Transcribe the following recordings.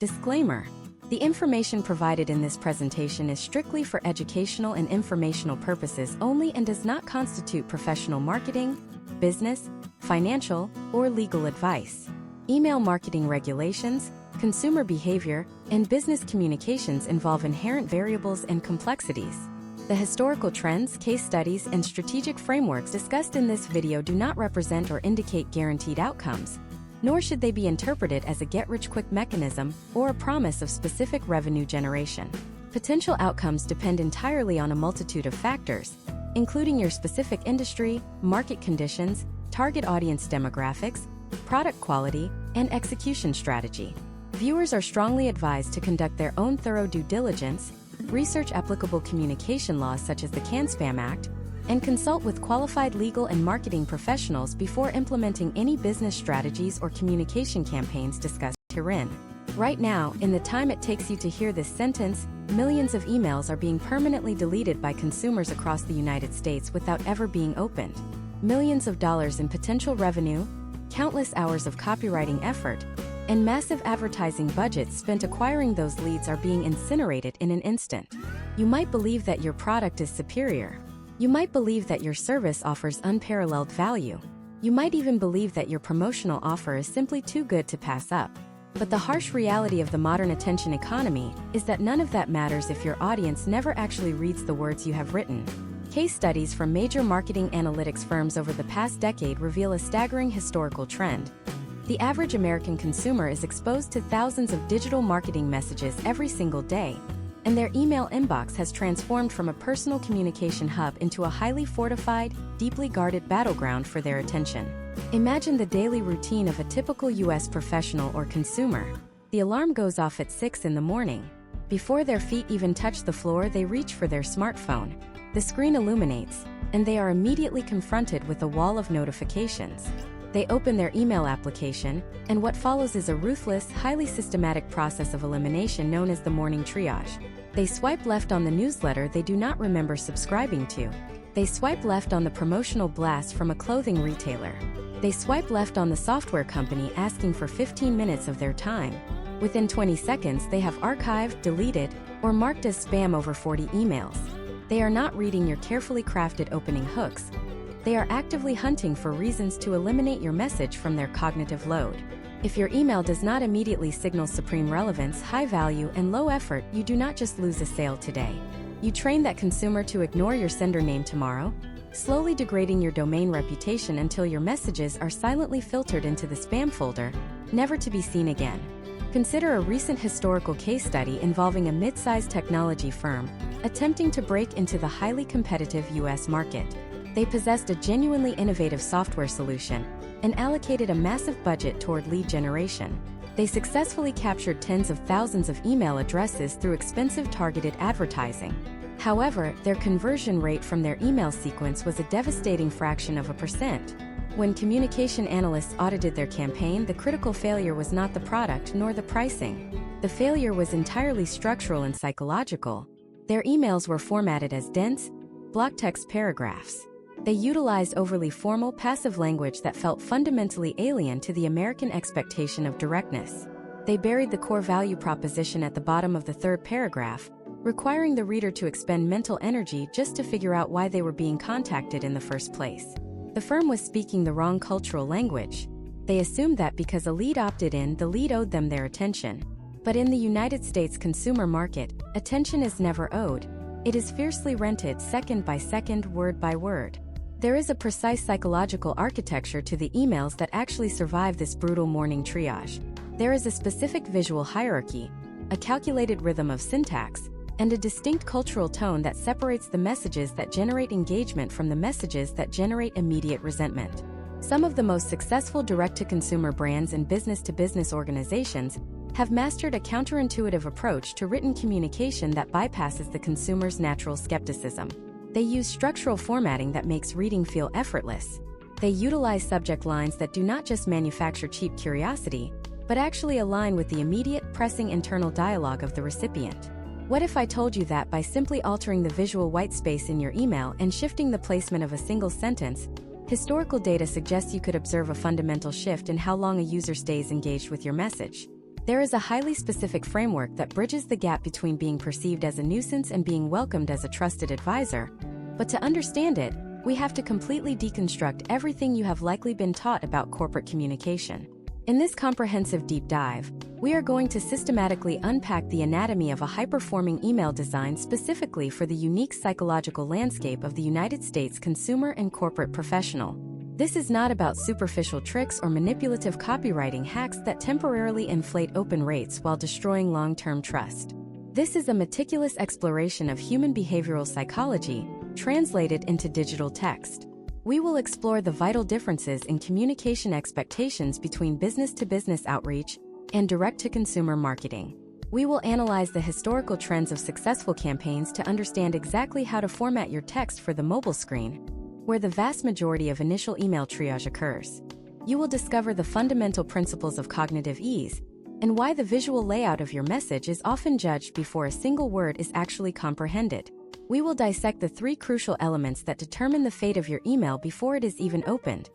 Disclaimer: the information provided in this presentation is strictly for educational and informational purposes only and does not constitute professional marketing, business, financial, or legal advice. Email marketing regulations, consumer behavior, and business communications involve inherent variables and complexities. The historical trends, case studies, and strategic frameworks discussed in this video do not represent or indicate guaranteed outcomes, nor should they be interpreted as a get-rich-quick mechanism or a promise of specific revenue generation. Potential outcomes depend entirely on a multitude of factors, including your specific industry, market conditions, target audience demographics, product quality, and execution strategy. Viewers are strongly advised to conduct their own thorough due diligence, research applicable communication laws such as the CAN-SPAM Act, and consult with qualified legal and marketing professionals before implementing any business strategies or communication campaigns discussed herein. Right now, in the time it takes you to hear this sentence, millions of emails are being permanently deleted by consumers across the United States without ever being opened. Millions of dollars in potential revenue, countless hours of copywriting effort, and massive advertising budgets spent acquiring those leads are being incinerated in an instant. You might believe that your product is superior. You might believe that your service offers unparalleled value. You might even believe that your promotional offer is simply too good to pass up. But the harsh reality of the modern attention economy is that none of that matters if your audience never actually reads the words you have written. Case studies from major marketing analytics firms over the past decade reveal a staggering historical trend. The average American consumer is exposed to thousands of digital marketing messages every single day, and their email inbox has transformed from a personal communication hub into a highly fortified, deeply guarded battleground for their attention. Imagine the daily routine of a typical U.S. professional or consumer. The alarm goes off at 6 in the morning. Before their feet even touch the floor, they reach for their smartphone. The screen illuminates, and they are immediately confronted with a wall of notifications. They open their email application, and what follows is a ruthless, highly systematic process of elimination known as the morning triage. They swipe left on the newsletter they do not remember subscribing to. They swipe left on the promotional blast from a clothing retailer. They swipe left on the software company asking for 15 minutes of their time. Within 20 seconds, they have archived, deleted, or marked as spam over 40 emails. They are not reading your carefully crafted opening hooks. They are actively hunting for reasons to eliminate your message from their cognitive load. If your email does not immediately signal supreme relevance, high value, and low effort, you do not just lose a sale today. You train that consumer to ignore your sender name tomorrow, slowly degrading your domain reputation until your messages are silently filtered into the spam folder, never to be seen again. Consider a recent historical case study involving a mid-sized technology firm attempting to break into the highly competitive U.S. market. They possessed a genuinely innovative software solution and allocated a massive budget toward lead generation. They successfully captured tens of thousands of email addresses through expensive targeted advertising. However, their conversion rate from their email sequence was a devastating fraction of a percent. When communication analysts audited their campaign, the critical failure was not the product nor the pricing. The failure was entirely structural and psychological. Their emails were formatted as dense, block text paragraphs. They utilized overly formal, passive language that felt fundamentally alien to the American expectation of directness. They buried the core value proposition at the bottom of the third paragraph, requiring the reader to expend mental energy just to figure out why they were being contacted in the first place. The firm was speaking the wrong cultural language. They assumed that because a lead opted in, the lead owed them their attention. But in the United States consumer market, attention is never owed. It is fiercely rented second by second, word by word. There is a precise psychological architecture to the emails that actually survive this brutal morning triage. There is a specific visual hierarchy, a calculated rhythm of syntax, and a distinct cultural tone that separates the messages that generate engagement from the messages that generate immediate resentment. Some of the most successful direct-to-consumer brands and business-to-business organizations have mastered a counterintuitive approach to written communication that bypasses the consumer's natural skepticism. They use structural formatting that makes reading feel effortless. They utilize subject lines that do not just manufacture cheap curiosity, but actually align with the immediate, pressing internal dialogue of the recipient. What if I told you that by simply altering the visual white space in your email and shifting the placement of a single sentence, historical data suggests you could observe a fundamental shift in how long a user stays engaged with your message? There is a highly specific framework that bridges the gap between being perceived as a nuisance and being welcomed as a trusted advisor. But to understand it, we have to completely deconstruct everything you have likely been taught about corporate communication. In this comprehensive deep dive, we are going to systematically unpack the anatomy of a high-performing email design specifically for the unique psychological landscape of the United States consumer and corporate professional. This is not about superficial tricks or manipulative copywriting hacks that temporarily inflate open rates while destroying long-term trust. This is a meticulous exploration of human behavioral psychology, translated into digital text. We will explore the vital differences in communication expectations between business-to-business outreach and direct-to-consumer marketing. We will analyze the historical trends of successful campaigns to understand exactly how to format your text for the mobile screen, where the vast majority of initial email triage occurs. You will discover the fundamental principles of cognitive ease and why the visual layout of your message is often judged before a single word is actually comprehended. We will dissect the 3 crucial elements that determine the fate of your email before it is even opened: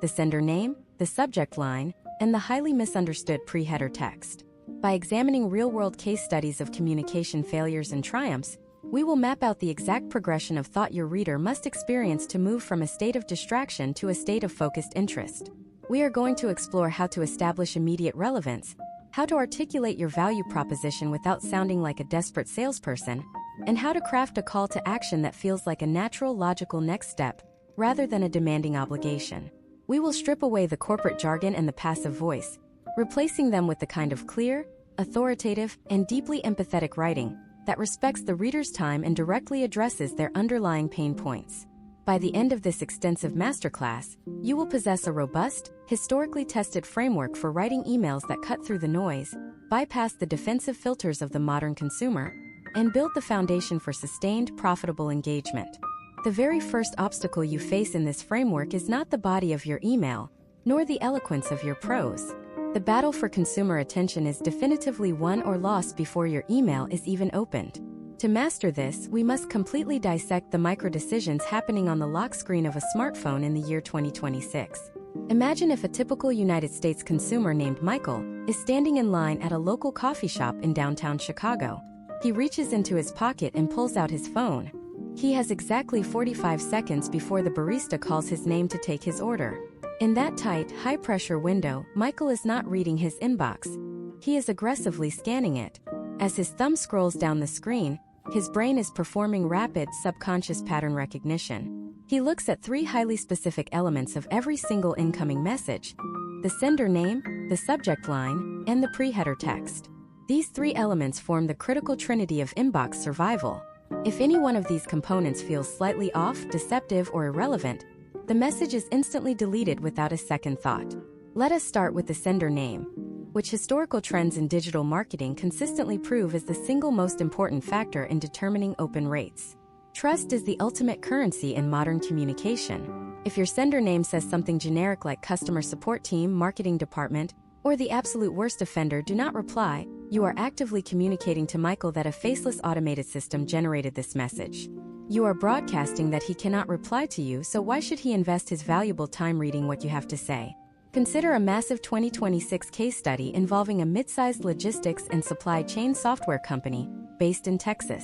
the sender name, the subject line, and the highly misunderstood pre-header text. By examining real-world case studies of communication failures and triumphs, we will map out the exact progression of thought your reader must experience to move from a state of distraction to a state of focused interest. We are going to explore how to establish immediate relevance, how to articulate your value proposition without sounding like a desperate salesperson, and how to craft a call to action that feels like a natural, logical next step, rather than a demanding obligation. We will strip away the corporate jargon and the passive voice, replacing them with the kind of clear, authoritative, and deeply empathetic writing that respects the reader's time and directly addresses their underlying pain points. By the end of this extensive masterclass, you will possess a robust, historically tested framework for writing emails that cut through the noise, bypass the defensive filters of the modern consumer, and build the foundation for sustained, profitable engagement. The very first obstacle you face in this framework is not the body of your email, nor the eloquence of your prose. The battle for consumer attention is definitively won or lost before your email is even opened. To master this, we must completely dissect the micro-decisions happening on the lock screen of a smartphone in the year 2026. Imagine if a typical United States consumer named Michael is standing in line at a local coffee shop in downtown Chicago. He reaches into his pocket and pulls out his phone. He has exactly 45 seconds before the barista calls his name to take his order. In that tight, high-pressure window, Michael is not reading his inbox. He is aggressively scanning it. As his thumb scrolls down the screen, his brain is performing rapid, subconscious pattern recognition. He looks at 3 highly specific elements of every single incoming message: the sender name, the subject line, and the pre-header text. These 3 elements form the critical trinity of inbox survival. If any one of these components feels slightly off, deceptive, or irrelevant, the message is instantly deleted without a second thought. Let us start with the sender name, which historical trends in digital marketing consistently prove is the single most important factor in determining open rates. Trust is the ultimate currency in modern communication. If your sender name says something generic like customer support team, marketing department, or the absolute worst offender, do not reply, you are actively communicating to Michael that a faceless automated system generated this message. You are broadcasting that he cannot reply to you, so why should he invest his valuable time reading what you have to say? Consider a massive 2026 case study involving a mid-sized logistics and supply chain software company based in Texas.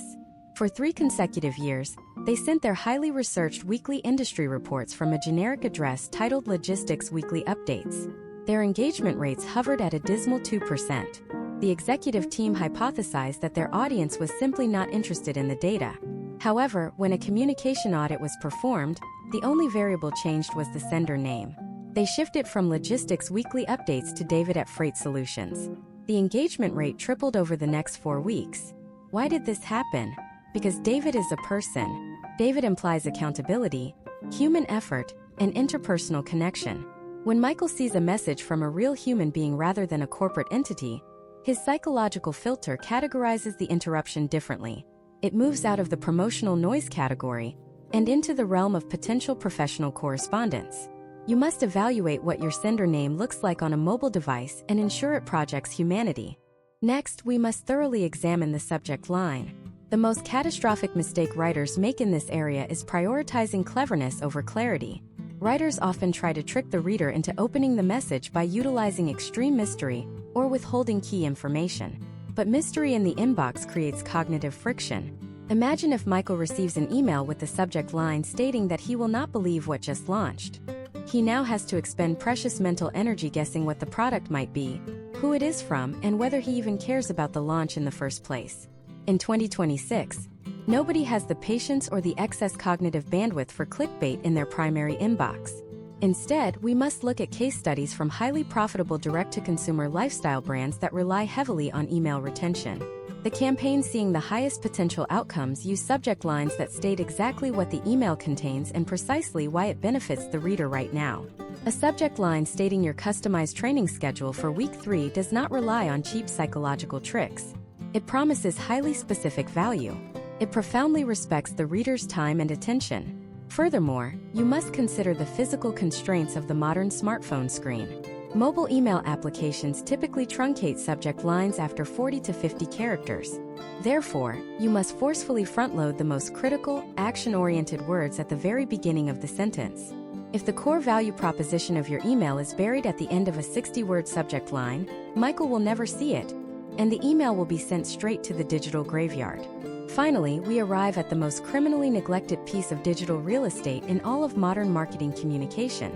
For 3 consecutive years, they sent their highly researched weekly industry reports from a generic address titled Logistics Weekly Updates. Their engagement rates hovered at a dismal 2%. The executive team hypothesized that their audience was simply not interested in the data. However, when a communication audit was performed, the only variable changed was the sender name. They shifted from Logistics Weekly Updates to David at Freight Solutions. The engagement rate tripled over the next 4 weeks. Why did this happen? Because David is a person. David implies accountability, human effort, and interpersonal connection. When Michael sees a message from a real human being rather than a corporate entity, his psychological filter categorizes the interruption differently. It moves out of the promotional noise category and into the realm of potential professional correspondence. You must evaluate what your sender name looks like on a mobile device and ensure it projects humanity. Next, we must thoroughly examine the subject line. The most catastrophic mistake writers make in this area is prioritizing cleverness over clarity. Writers often try to trick the reader into opening the message by utilizing extreme mystery or withholding key information. But mystery in the inbox creates cognitive friction. Imagine if Michael receives an email with the subject line stating that he will not believe what just launched. He now has to expend precious mental energy guessing what the product might be, who it is from, and whether he even cares about the launch in the first place. In 2026, nobody has the patience or the excess cognitive bandwidth for clickbait in their primary inbox. Instead, we must look at case studies from highly profitable direct-to-consumer lifestyle brands that rely heavily on email retention. The campaigns seeing the highest potential outcomes use subject lines that state exactly what the email contains and precisely why it benefits the reader right now. A subject line stating your customized training schedule for week 3 does not rely on cheap psychological tricks. It promises highly specific value. It profoundly respects the reader's time and attention. Furthermore, you must consider the physical constraints of the modern smartphone screen. Mobile email applications typically truncate subject lines after 40 to 50 characters. Therefore, you must forcefully front-load the most critical, action-oriented words at the very beginning of the sentence. If the core value proposition of your email is buried at the end of a 60-word subject line, Michael will never see it, and the email will be sent straight to the digital graveyard. Finally, we arrive at the most criminally neglected piece of digital real estate in all of modern marketing communication: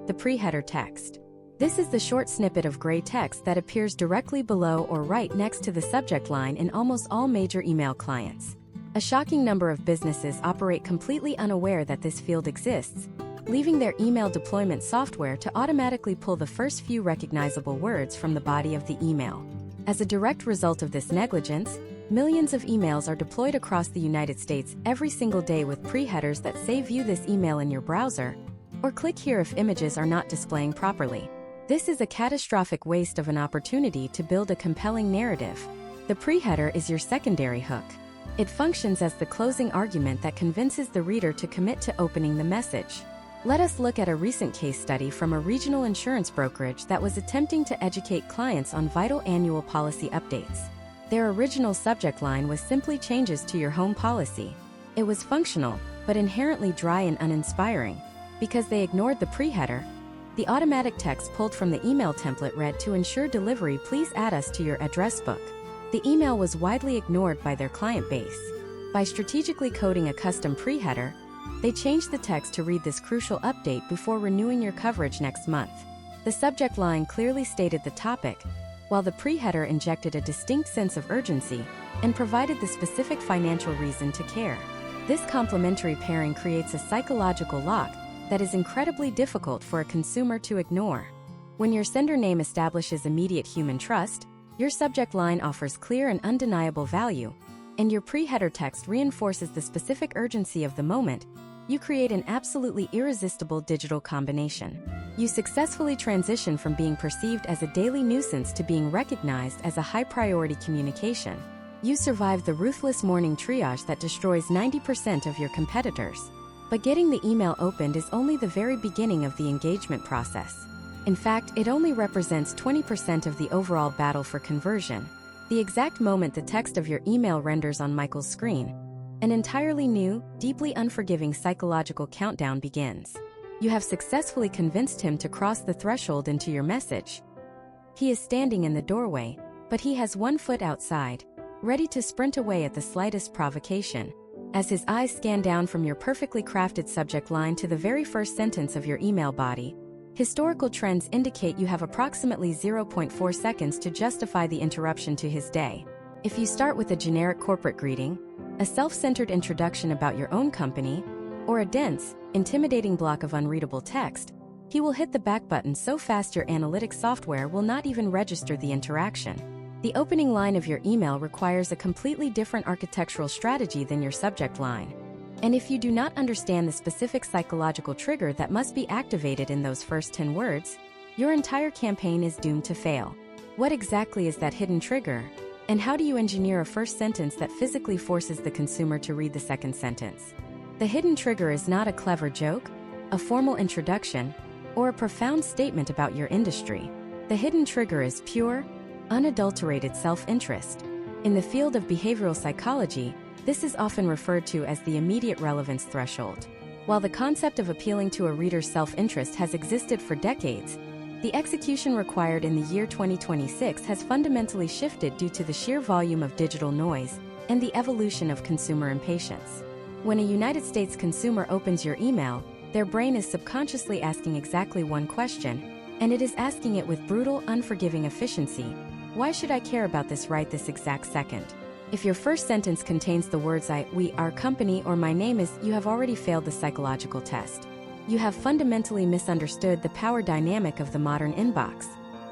the pre-header text. This is the short snippet of gray text that appears directly below or right next to the subject line in almost all major email clients. A shocking number of businesses operate completely unaware that this field exists, leaving their email deployment software to automatically pull the first few recognizable words from the body of the email. As a direct result of this negligence, millions of emails are deployed across the United States every single day with pre-headers that say "View this email in your browser," or "Click here if images are not displaying properly." This is a catastrophic waste of an opportunity to build a compelling narrative. The pre-header is your secondary hook. It functions as the closing argument that convinces the reader to commit to opening the message. Let us look at a recent case study from a regional insurance brokerage that was attempting to educate clients on vital annual policy updates. Their original subject line was simply "Changes to your home policy." It was functional, but inherently dry and uninspiring. Because they ignored the pre-header, the automatic text pulled from the email template read, "To ensure delivery, please add us to your address book." The email was widely ignored by their client base. By strategically coding a custom pre-header, they changed the text to read, "This crucial update before renewing your coverage next month." The subject line clearly stated the topic, while the pre-header injected a distinct sense of urgency and provided the specific financial reason to care. This complementary pairing creates a psychological lock that is incredibly difficult for a consumer to ignore. When your sender name establishes immediate human trust, your subject line offers clear and undeniable value, and your pre-header text reinforces the specific urgency of the moment, you create an absolutely irresistible digital combination. You successfully transition from being perceived as a daily nuisance to being recognized as a high-priority communication. You survive the ruthless morning triage that destroys 90% of your competitors. But getting the email opened is only the very beginning of the engagement process. In fact, it only represents 20% of the overall battle for conversion. The exact moment the text of your email renders on Michael's screen, an entirely new, deeply unforgiving psychological countdown begins. You have successfully convinced him to cross the threshold into your message. He is standing in the doorway, but he has one foot outside, ready to sprint away at the slightest provocation. As his eyes scan down from your perfectly crafted subject line to the very first sentence of your email body, historical trends indicate you have approximately 0.4 seconds to justify the interruption to his day. If you start with a generic corporate greeting, a self-centered introduction about your own company, or a dense, intimidating block of unreadable text, he will hit the back button so fast your analytics software will not even register the interaction. The opening line of your email requires a completely different architectural strategy than your subject line. And if you do not understand the specific psychological trigger that must be activated in those first 10 words, your entire campaign is doomed to fail. What exactly is that hidden trigger? And how do you engineer a first sentence that physically forces the consumer to read the second sentence? The hidden trigger is not a clever joke, a formal introduction, or a profound statement about your industry. The hidden trigger is pure, unadulterated self-interest. In the field of behavioral psychology, this is often referred to as the immediate relevance threshold. While the concept of appealing to a reader's self-interest has existed for decades, the execution required in the year 2026 has fundamentally shifted due to the sheer volume of digital noise and the evolution of consumer impatience. When a United States consumer opens your email, their brain is subconsciously asking exactly one question, and it is asking it with brutal, unforgiving efficiency: why should I care about this right this exact second? If your first sentence contains the words I, we, our company, or my name is, you have already failed the psychological test. You have fundamentally misunderstood the power dynamic of the modern inbox.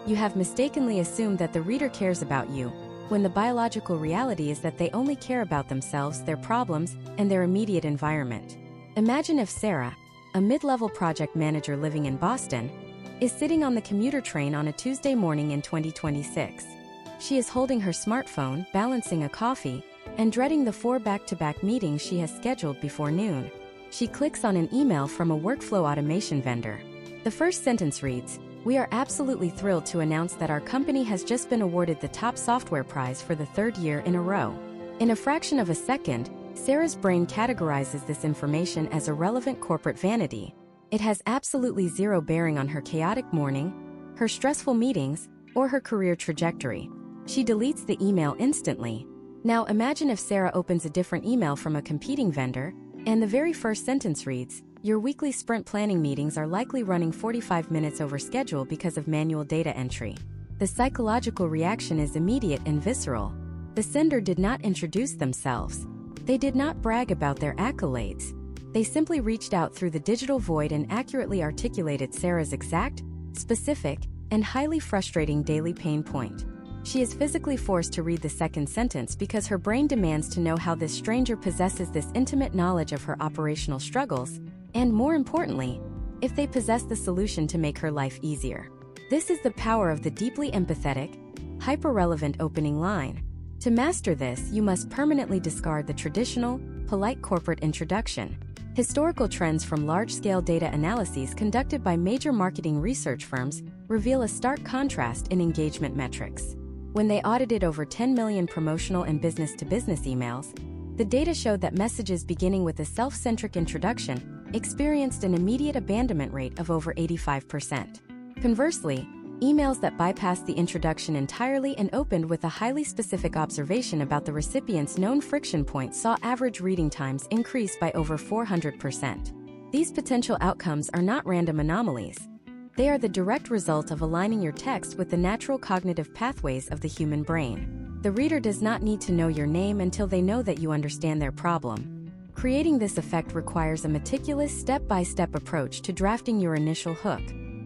You have mistakenly assumed that the reader cares about you, when the biological reality is that they only care about themselves, their problems, and their immediate environment. Imagine if Sarah, a mid-level project manager living in Boston, is sitting on the commuter train on a Tuesday morning in 2026. She is holding her smartphone, balancing a coffee, and dreading the 4 back-to-back meetings she has scheduled before noon. She clicks on an email from a workflow automation vendor. The first sentence reads, "We are absolutely thrilled to announce that our company has just been awarded the top software prize for the 3rd year in a row." In a fraction of a second, Sarah's brain categorizes this information as irrelevant corporate vanity. It has absolutely zero bearing on her chaotic morning, her stressful meetings, or her career trajectory. She deletes the email instantly. Now imagine if Sarah opens a different email from a competing vendor, and the very first sentence reads, "Your weekly sprint planning meetings are likely running 45 minutes over schedule because of manual data entry." The psychological reaction is immediate and visceral. The sender did not introduce themselves. They did not brag about their accolades. They simply reached out through the digital void and accurately articulated Sarah's exact, specific, and highly frustrating daily pain point. She is physically forced to read the second sentence because her brain demands to know how this stranger possesses this intimate knowledge of her operational struggles, and more importantly, if they possess the solution to make her life easier. This is the power of the deeply empathetic, hyper-relevant opening line. To master this, you must permanently discard the traditional, polite corporate introduction. Historical trends from large-scale data analyses conducted by major marketing research firms reveal a stark contrast in engagement metrics. When they audited over 10 million promotional and business-to-business emails, the data showed that messages beginning with a self-centric introduction experienced an immediate abandonment rate of over 85%. Conversely, emails that bypassed the introduction entirely and opened with a highly specific observation about the recipient's known friction points saw average reading times increase by over 400%. These potential outcomes are not random anomalies. They are the direct result of aligning your text with the natural cognitive pathways of the human brain. The reader does not need to know your name until they know that you understand their problem. Creating this effect requires a meticulous step-by-step approach to drafting your initial hook.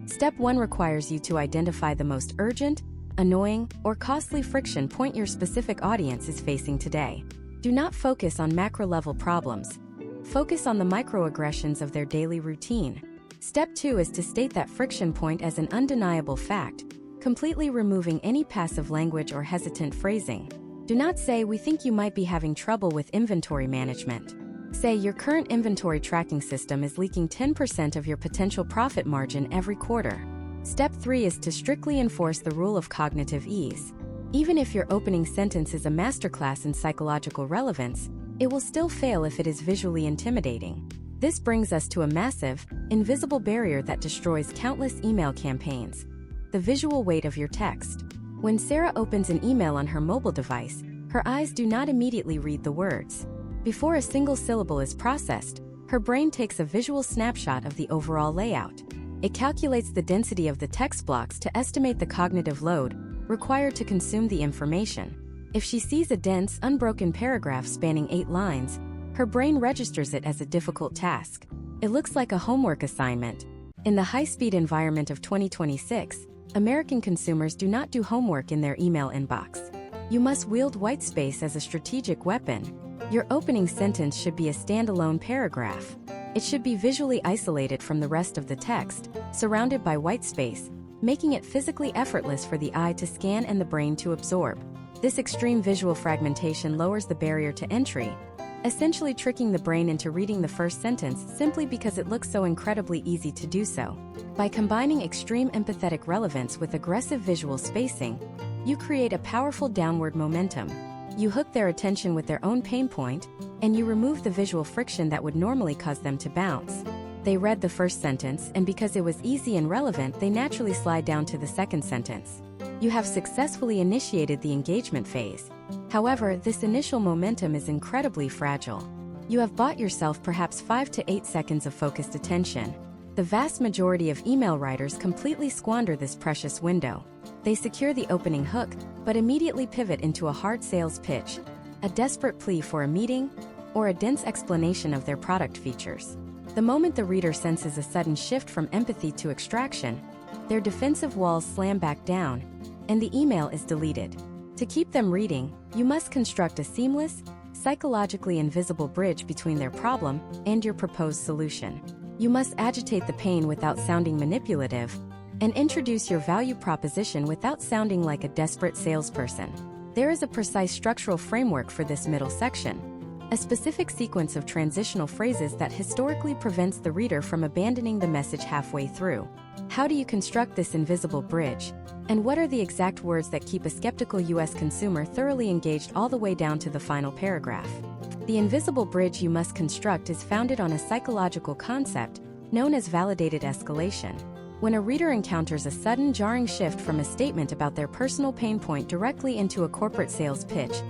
Step 1 requires you to identify the most urgent, annoying, or costly friction point your specific audience is facing today. Do not focus on macro-level problems. Focus on the microaggressions of their daily routine. Step 2 is to state that friction point as an undeniable fact, completely removing any passive language or hesitant phrasing. Do not say, "We think you might be having trouble with inventory management." Say, "Your current inventory tracking system is leaking 10% of your potential profit margin every quarter." Step 3 is to strictly enforce the rule of cognitive ease. Even if your opening sentence is a masterclass in psychological relevance, it will still fail if it is visually intimidating. This brings us to a massive, invisible barrier that destroys countless email campaigns: the visual weight of your text. When Sarah opens an email on her mobile device, her eyes do not immediately read the words. Before a single syllable is processed, her brain takes a visual snapshot of the overall layout. It calculates the density of the text blocks to estimate the cognitive load required to consume the information. If she sees a dense, unbroken paragraph spanning 8 lines, her brain registers it as a difficult task. It looks like a homework assignment. In the high-speed environment of 2026, American consumers do not do homework in their email inbox. You must wield whitespace as a strategic weapon. Your opening sentence should be a standalone paragraph. It should be visually isolated from the rest of the text, surrounded by whitespace, making it physically effortless for the eye to scan and the brain to absorb. This extreme visual fragmentation lowers the barrier to entry, essentially tricking the brain into reading the first sentence simply because it looks so incredibly easy to do so. By combining extreme empathetic relevance with aggressive visual spacing, you create a powerful downward momentum. You hook their attention with their own pain point, and you remove the visual friction that would normally cause them to bounce. They read the first sentence, and because it was easy and relevant, they naturally slide down to the second sentence. You have successfully initiated the engagement phase. However, this initial momentum is incredibly fragile. You have bought yourself perhaps 5 to 8 seconds of focused attention. The vast majority of email writers completely squander this precious window. They secure the opening hook, but immediately pivot into a hard sales pitch, a desperate plea for a meeting, or a dense explanation of their product features. The moment the reader senses a sudden shift from empathy to extraction, their defensive walls slam back down, and the email is deleted. To keep them reading, you must construct a seamless, psychologically invisible bridge between their problem and your proposed solution. You must agitate the pain without sounding manipulative, and introduce your value proposition without sounding like a desperate salesperson. There is a precise structural framework for this middle section, a specific sequence of transitional phrases that historically prevents the reader from abandoning the message halfway through. How do you construct this invisible bridge? And what are the exact words that keep a skeptical US consumer thoroughly engaged all the way down to the final paragraph? The invisible bridge you must construct is founded on a psychological concept known as validated escalation. When a reader encounters a sudden jarring shift from a statement about their personal pain point directly into a corporate sales pitch,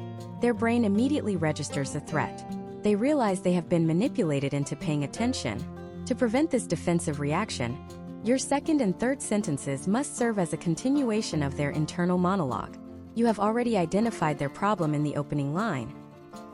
their brain immediately registers a threat. They realize they have been manipulated into paying attention. To prevent this defensive reaction, your second and third sentences must serve as a continuation of their internal monologue. You have already identified their problem in the opening line.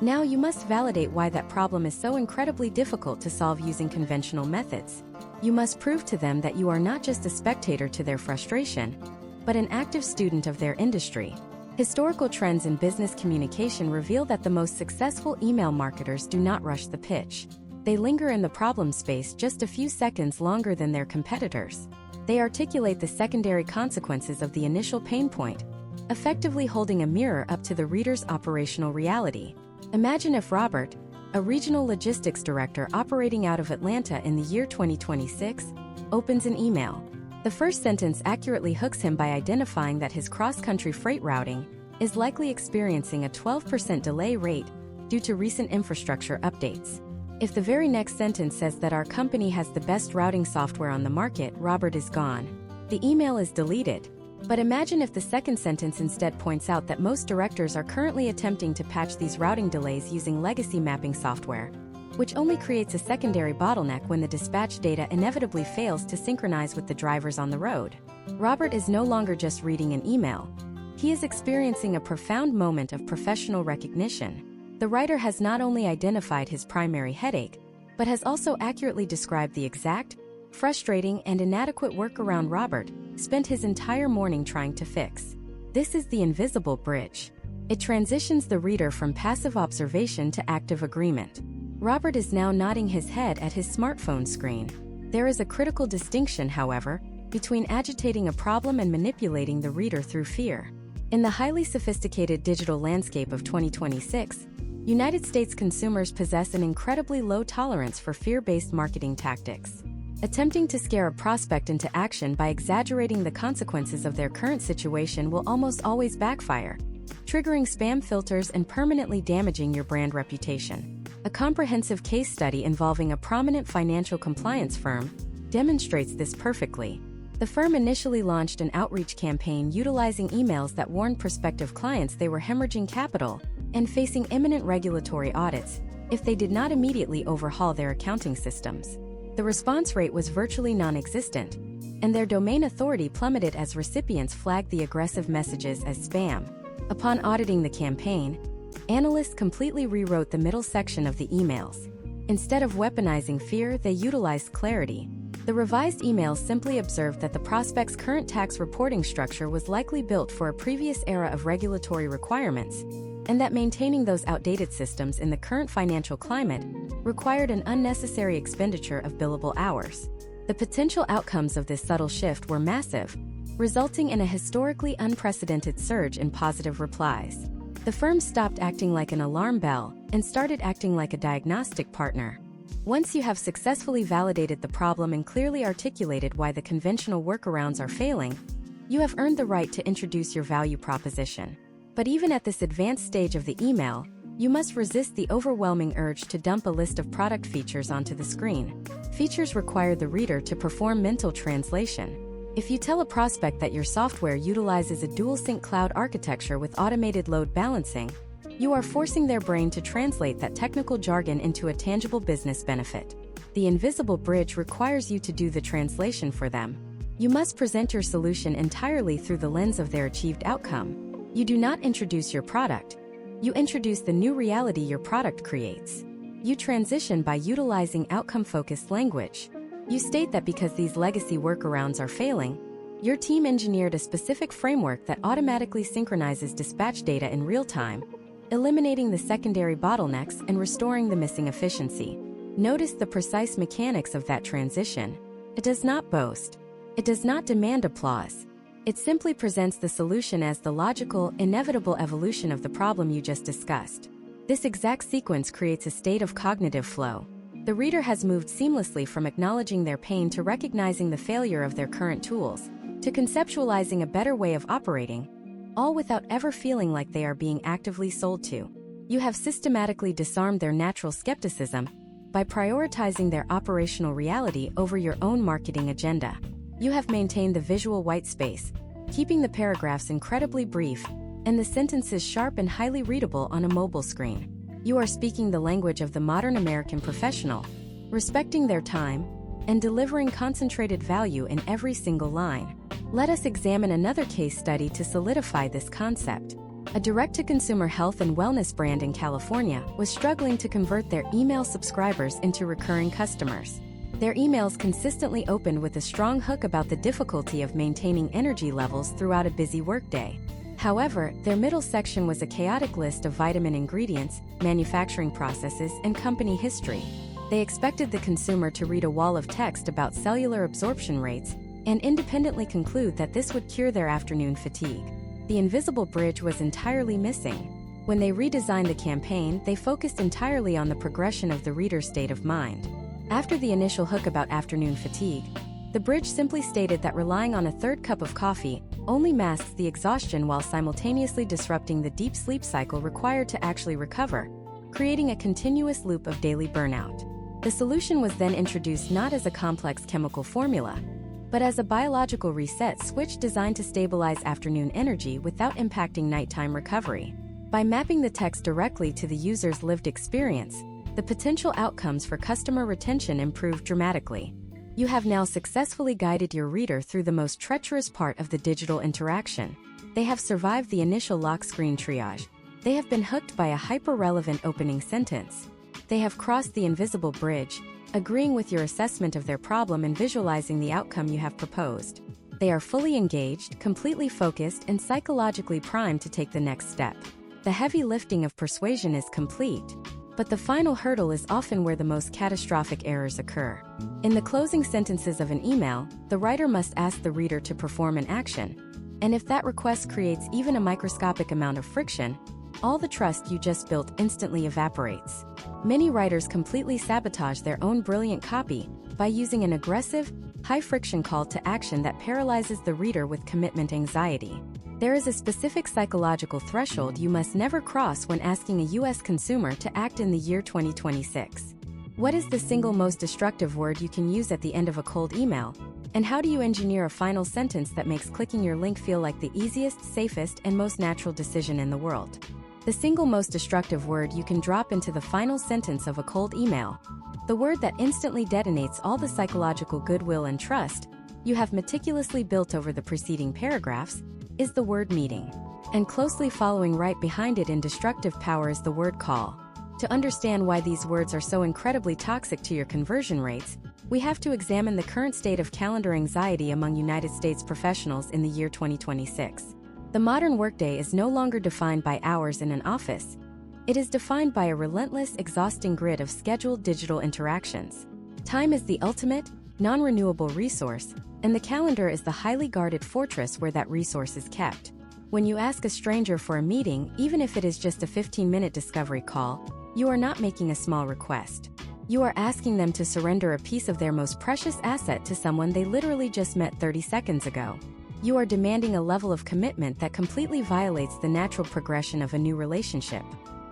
Now you must validate why that problem is so incredibly difficult to solve using conventional methods. You must prove to them that you are not just a spectator to their frustration, but an active student of their industry. Historical trends in business communication reveal that the most successful email marketers do not rush the pitch. They linger in the problem space just a few seconds longer than their competitors. They articulate the secondary consequences of the initial pain point, effectively holding a mirror up to the reader's operational reality. Imagine if Robert, a regional logistics director operating out of Atlanta in the year 2026, opens an email. The first sentence accurately hooks him by identifying that his cross-country freight routing is likely experiencing a 12% delay rate due to recent infrastructure updates. If the very next sentence says that our company has the best routing software on the market, Robert is gone. The email is deleted. But imagine if the second sentence instead points out that most directors are currently attempting to patch these routing delays using legacy mapping software, which only creates a secondary bottleneck when the dispatch data inevitably fails to synchronize with the drivers on the road. Robert is no longer just reading an email. He is experiencing a profound moment of professional recognition. The writer has not only identified his primary headache, but has also accurately described the exact, frustrating, and inadequate workaround Robert spent his entire morning trying to fix. This is the invisible bridge. It transitions the reader from passive observation to active agreement. Robert is now nodding his head at his smartphone screen. There is a critical distinction, however, between agitating a problem and manipulating the reader through fear. In the highly sophisticated digital landscape of 2026, United States consumers possess an incredibly low tolerance for fear-based marketing tactics. Attempting to scare a prospect into action by exaggerating the consequences of their current situation will almost always backfire, triggering spam filters and permanently damaging your brand reputation. A comprehensive case study involving a prominent financial compliance firm demonstrates this perfectly. The firm initially launched an outreach campaign utilizing emails that warned prospective clients they were hemorrhaging capital and facing imminent regulatory audits if they did not immediately overhaul their accounting systems. The response rate was virtually non-existent, and their domain authority plummeted as recipients flagged the aggressive messages as spam. Upon auditing the campaign, analysts completely rewrote the middle section of the emails. Instead of weaponizing fear, they utilized clarity. The revised emails simply observed that the prospect's current tax reporting structure was likely built for a previous era of regulatory requirements, and that maintaining those outdated systems in the current financial climate required an unnecessary expenditure of billable hours. The potential outcomes of this subtle shift were massive, resulting in a historically unprecedented surge in positive replies. The firm stopped acting like an alarm bell and started acting like a diagnostic partner. Once you have successfully validated the problem and clearly articulated why the conventional workarounds are failing, you have earned the right to introduce your value proposition. But even at this advanced stage of the email, You must resist the overwhelming urge to dump a list of product features onto the screen. Features require the reader to perform mental translation. If you tell a prospect that your software utilizes a dual-sync cloud architecture with automated load balancing, you are forcing their brain to translate that technical jargon into a tangible business benefit. The invisible bridge requires you to do the translation for them. You must present your solution entirely through the lens of their achieved outcome. You do not introduce your product. You introduce the new reality your product creates. You transition by utilizing outcome-focused language. You state that because these legacy workarounds are failing, your team engineered a specific framework that automatically synchronizes dispatch data in real time, eliminating the secondary bottlenecks and restoring the missing efficiency. Notice the precise mechanics of that transition. It does not boast. It does not demand applause. It simply presents the solution as the logical, inevitable evolution of the problem you just discussed. This exact sequence creates a state of cognitive flow. The reader has moved seamlessly from acknowledging their pain to recognizing the failure of their current tools, to conceptualizing a better way of operating, all without ever feeling like they are being actively sold to. You have systematically disarmed their natural skepticism by prioritizing their operational reality over your own marketing agenda. You have maintained the visual white space, keeping the paragraphs incredibly brief and the sentences sharp and highly readable on a mobile screen. You are speaking the language of the modern American professional, respecting their time and delivering concentrated value in every single line. Let us examine another case study to solidify this concept. A direct-to-consumer health and wellness brand in California was struggling to convert their email subscribers into recurring customers. Their emails consistently opened with a strong hook about the difficulty of maintaining energy levels throughout a busy workday. However, their middle section was a chaotic list of vitamin ingredients, manufacturing processes, and company history. They expected the consumer to read a wall of text about cellular absorption rates and independently conclude that this would cure their afternoon fatigue. The invisible bridge was entirely missing. When they redesigned the campaign, they focused entirely on the progression of the reader's state of mind. After the initial hook about afternoon fatigue, the bridge simply stated that relying on a third cup of coffee only masks the exhaustion while simultaneously disrupting the deep sleep cycle required to actually recover, creating a continuous loop of daily burnout. The solution was then introduced not as a complex chemical formula, but as a biological reset switch designed to stabilize afternoon energy without impacting nighttime recovery. By mapping the text directly to the user's lived experience, the potential outcomes for customer retention improved dramatically. You have now successfully guided your reader through the most treacherous part of the digital interaction. They have survived the initial lock screen triage. They have been hooked by a hyper-relevant opening sentence. They have crossed the invisible bridge, agreeing with your assessment of their problem and visualizing the outcome you have proposed. They are fully engaged, completely focused, and psychologically primed to take the next step. The heavy lifting of persuasion is complete. But the final hurdle is often where the most catastrophic errors occur. In the closing sentences of an email, the writer must ask the reader to perform an action. And if that request creates even a microscopic amount of friction, all the trust you just built instantly evaporates. Many writers completely sabotage their own brilliant copy by using an aggressive, high-friction call to action that paralyzes the reader with commitment anxiety. There is a specific psychological threshold you must never cross when asking a U.S. consumer to act in the year 2026. What is the single most destructive word you can use at the end of a cold email? And how do you engineer a final sentence that makes clicking your link feel like the easiest, safest, and most natural decision in the world? The single most destructive word you can drop into the final sentence of a cold email, the word that instantly detonates all the psychological goodwill and trust you have meticulously built over the preceding paragraphs, is the word meeting. And closely following right behind it in destructive power is the word call. To understand why these words are so incredibly toxic to your conversion rates, we have to examine the current state of calendar anxiety among United States professionals in the year 2026. The modern workday is no longer defined by hours in an office. It is defined by a relentless, exhausting grid of scheduled digital interactions. Time is the ultimate, non-renewable resource, and the calendar is the highly guarded fortress where that resource is kept. When you ask a stranger for a meeting, even if it is just a 15-minute discovery call, you are not making a small request. You are asking them to surrender a piece of their most precious asset to someone they literally just met 30 seconds ago. You are demanding a level of commitment that completely violates the natural progression of a new relationship.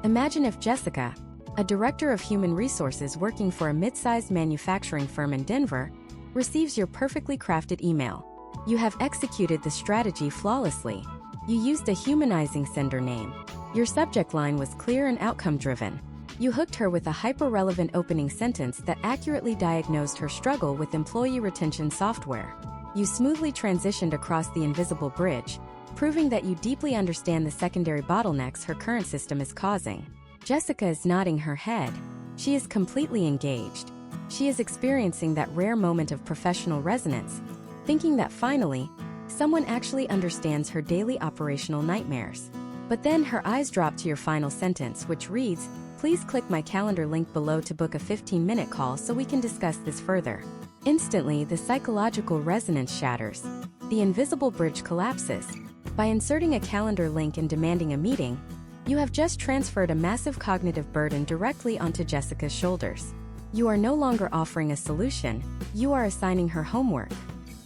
Imagine if Jessica, a director of human resources working for a mid-sized manufacturing firm in Denver, receives your perfectly crafted email. You have executed the strategy flawlessly. You used a humanizing sender name. Your subject line was clear and outcome-driven. You hooked her with a hyper-relevant opening sentence that accurately diagnosed her struggle with employee retention software. You smoothly transitioned across the invisible bridge, proving that you deeply understand the secondary bottlenecks her current system is causing. Jessica is nodding her head. She is completely engaged. She is experiencing that rare moment of professional resonance, thinking that finally, someone actually understands her daily operational nightmares. But then her eyes drop to your final sentence, which reads, "Please click my calendar link below to book a 15-minute call so we can discuss this further." Instantly, the psychological resonance shatters. The invisible bridge collapses. By inserting a calendar link and demanding a meeting, you have just transferred a massive cognitive burden directly onto Jessica's shoulders. You are no longer offering a solution, you are assigning her homework.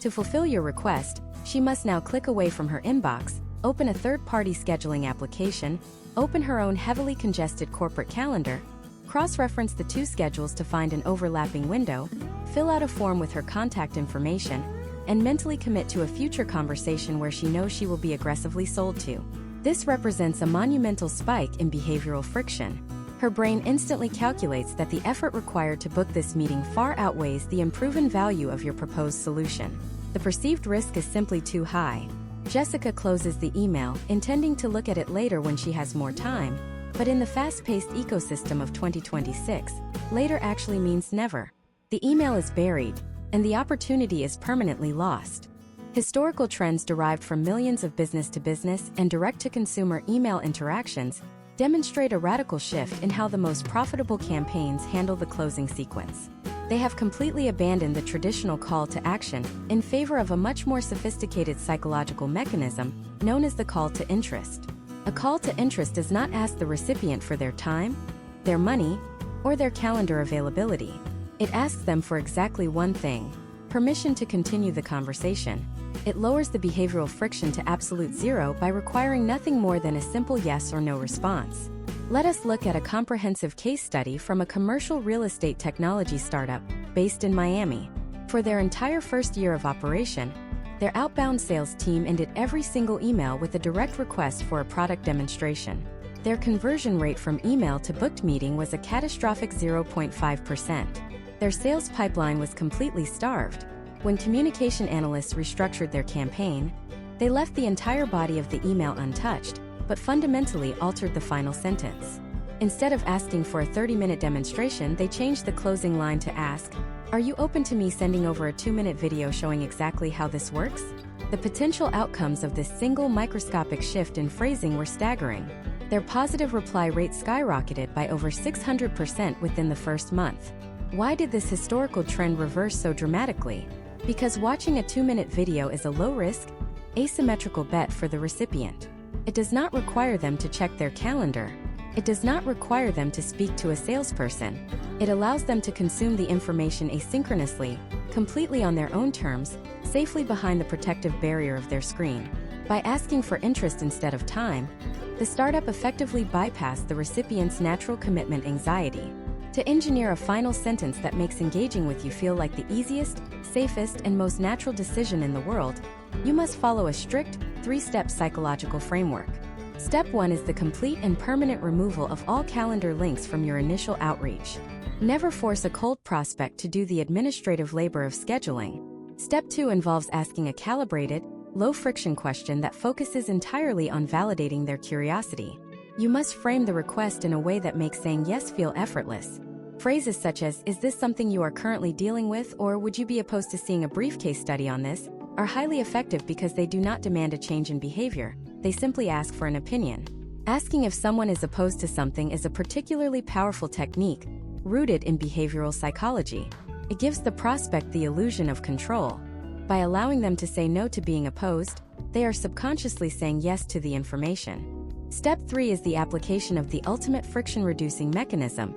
To fulfill your request, she must now click away from her inbox, open a third-party scheduling application, open her own heavily congested corporate calendar, cross-reference the two schedules to find an overlapping window, fill out a form with her contact information, and mentally commit to a future conversation where she knows she will be aggressively sold to. This represents a monumental spike in behavioral friction. Her brain instantly calculates that the effort required to book this meeting far outweighs the unproven value of your proposed solution. The perceived risk is simply too high. Jessica closes the email, intending to look at it later when she has more time, but in the fast-paced ecosystem of 2026, later actually means never. The email is buried, and the opportunity is permanently lost. Historical trends derived from millions of business-to-business and direct-to-consumer email interactions demonstrate a radical shift in how the most profitable campaigns handle the closing sequence. They have completely abandoned the traditional call to action in favor of a much more sophisticated psychological mechanism known as the call to interest. A call to interest does not ask the recipient for their time, their money, or their calendar availability. It asks them for exactly one thing: permission to continue the conversation. It lowers the behavioral friction to absolute zero by requiring nothing more than a simple yes or no response. Let us look at a comprehensive case study from a commercial real estate technology startup based in Miami. For their entire first year of operation, their outbound sales team ended every single email with a direct request for a product demonstration. Their conversion rate from email to booked meeting was a catastrophic 0.5%. Their sales pipeline was completely starved. When communication analysts restructured their campaign, they left the entire body of the email untouched, but fundamentally altered the final sentence. Instead of asking for a 30-minute demonstration, they changed the closing line to ask, "Are you open to me sending over a 2-minute video showing exactly how this works?" The potential outcomes of this single microscopic shift in phrasing were staggering. Their positive reply rate skyrocketed by over 600% within the first month. Why did this historical trend reverse so dramatically? Because watching a 2-minute video is a low-risk, asymmetrical bet for the recipient. It does not require them to check their calendar. It does not require them to speak to a salesperson. It allows them to consume the information asynchronously, completely on their own terms, safely behind the protective barrier of their screen. By asking for interest instead of time, the startup effectively bypassed the recipient's natural commitment anxiety. To engineer a final sentence that makes engaging with you feel like the easiest, safest, and most natural decision in the world, you must follow a strict, 3-step psychological framework. Step 1 is the complete and permanent removal of all calendar links from your initial outreach. Never force a cold prospect to do the administrative labor of scheduling. Step 2 involves asking a calibrated, low-friction question that focuses entirely on validating their curiosity. You must frame the request in a way that makes saying yes feel effortless. Phrases such as, "Is this something you are currently dealing with?" or "Would you be opposed to seeing a brief case study on this?" are highly effective because they do not demand a change in behavior, they simply ask for an opinion. Asking if someone is opposed to something is a particularly powerful technique, rooted in behavioral psychology. It gives the prospect the illusion of control. By allowing them to say no to being opposed, they are subconsciously saying yes to the information. Step 3 is the application of the ultimate friction-reducing mechanism,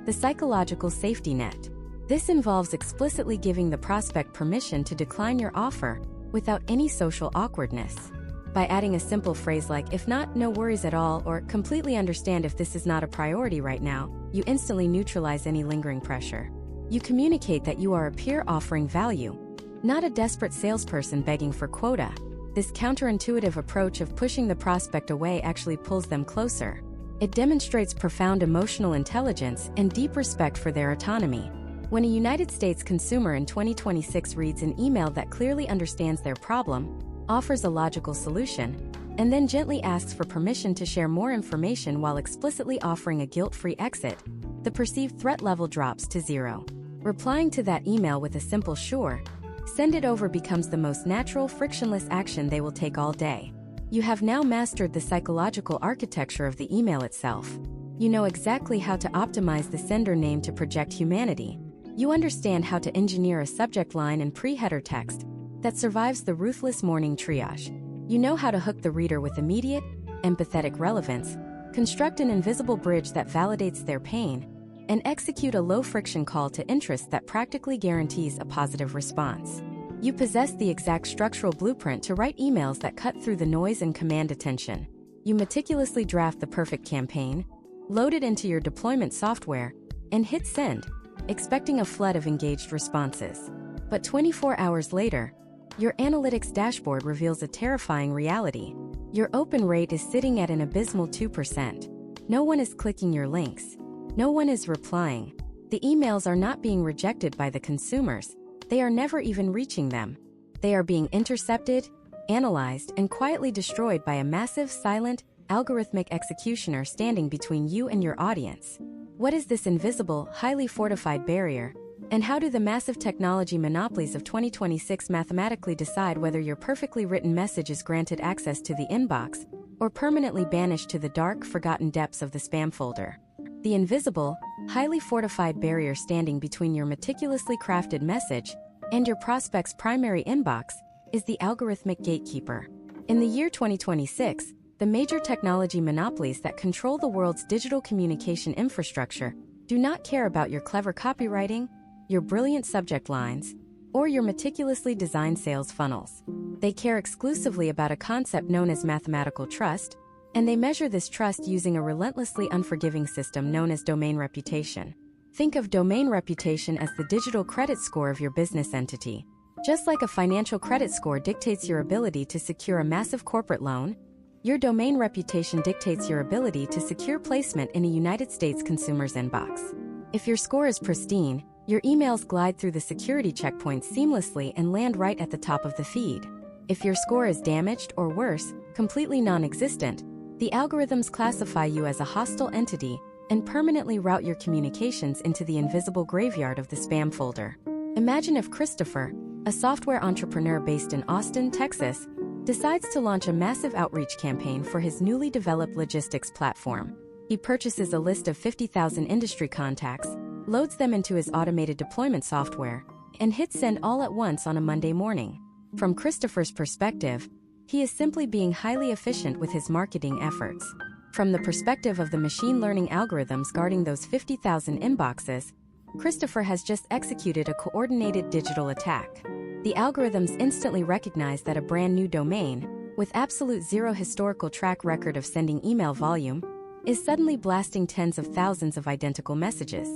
the psychological safety net. This involves explicitly giving the prospect permission to decline your offer without any social awkwardness. By adding a simple phrase like, "If not, no worries at all," or "completely understand if this is not a priority right now," you instantly neutralize any lingering pressure. You communicate that you are a peer offering value, not a desperate salesperson begging for quota. This counterintuitive approach of pushing the prospect away actually pulls them closer. It demonstrates profound emotional intelligence and deep respect for their autonomy. When a United States consumer in 2026 reads an email that clearly understands their problem, offers a logical solution, and then gently asks for permission to share more information while explicitly offering a guilt-free exit, the perceived threat level drops to zero. Replying to that email with a simple "sure, send it over" becomes the most natural, frictionless action they will take all day. You have now mastered the psychological architecture of the email itself. You know exactly how to optimize the sender name to project humanity. You understand how to engineer a subject line and pre-header text that survives the ruthless morning triage. You know how to hook the reader with immediate, empathetic relevance, construct an invisible bridge that validates their pain, and execute a low-friction call to interest that practically guarantees a positive response. You possess the exact structural blueprint to write emails that cut through the noise and command attention. You meticulously draft the perfect campaign, load it into your deployment software, and hit send, expecting a flood of engaged responses. But 24 hours later, your analytics dashboard reveals a terrifying reality. Your open rate is sitting at an abysmal 2%. No one is clicking your links. No one is replying. The emails are not being rejected by the consumers. They are never even reaching them. They are being intercepted, analyzed, and quietly destroyed by a massive, silent, algorithmic executioner standing between you and your audience. What is this invisible, highly fortified barrier? And how do the massive technology monopolies of 2026 mathematically decide whether your perfectly written message is granted access to the inbox or permanently banished to the dark, forgotten depths of the spam folder? The invisible, highly fortified barrier standing between your meticulously crafted message and your prospect's primary inbox is the algorithmic gatekeeper. In the year 2026, the major technology monopolies that control the world's digital communication infrastructure do not care about your clever copywriting, your brilliant subject lines, or your meticulously designed sales funnels. They care exclusively about a concept known as mathematical trust, and they measure this trust using a relentlessly unforgiving system known as domain reputation. Think of domain reputation as the digital credit score of your business entity. Just like a financial credit score dictates your ability to secure a massive corporate loan, your domain reputation dictates your ability to secure placement in a United States consumer's inbox. If your score is pristine, your emails glide through the security checkpoints seamlessly and land right at the top of the feed. If your score is damaged or worse, completely non-existent, the algorithms classify you as a hostile entity and permanently route your communications into the invisible graveyard of the spam folder. Imagine if Christopher, a software entrepreneur based in Austin, Texas, decides to launch a massive outreach campaign for his newly developed logistics platform. He purchases a list of 50,000 industry contacts, loads them into his automated deployment software, and hits send all at once on a Monday morning. From Christopher's perspective, he is simply being highly efficient with his marketing efforts. From the perspective of the machine learning algorithms guarding those 50,000 inboxes, Christopher has just executed a coordinated digital attack. The algorithms instantly recognize that a brand new domain, with absolute zero historical track record of sending email volume, is suddenly blasting tens of thousands of identical messages.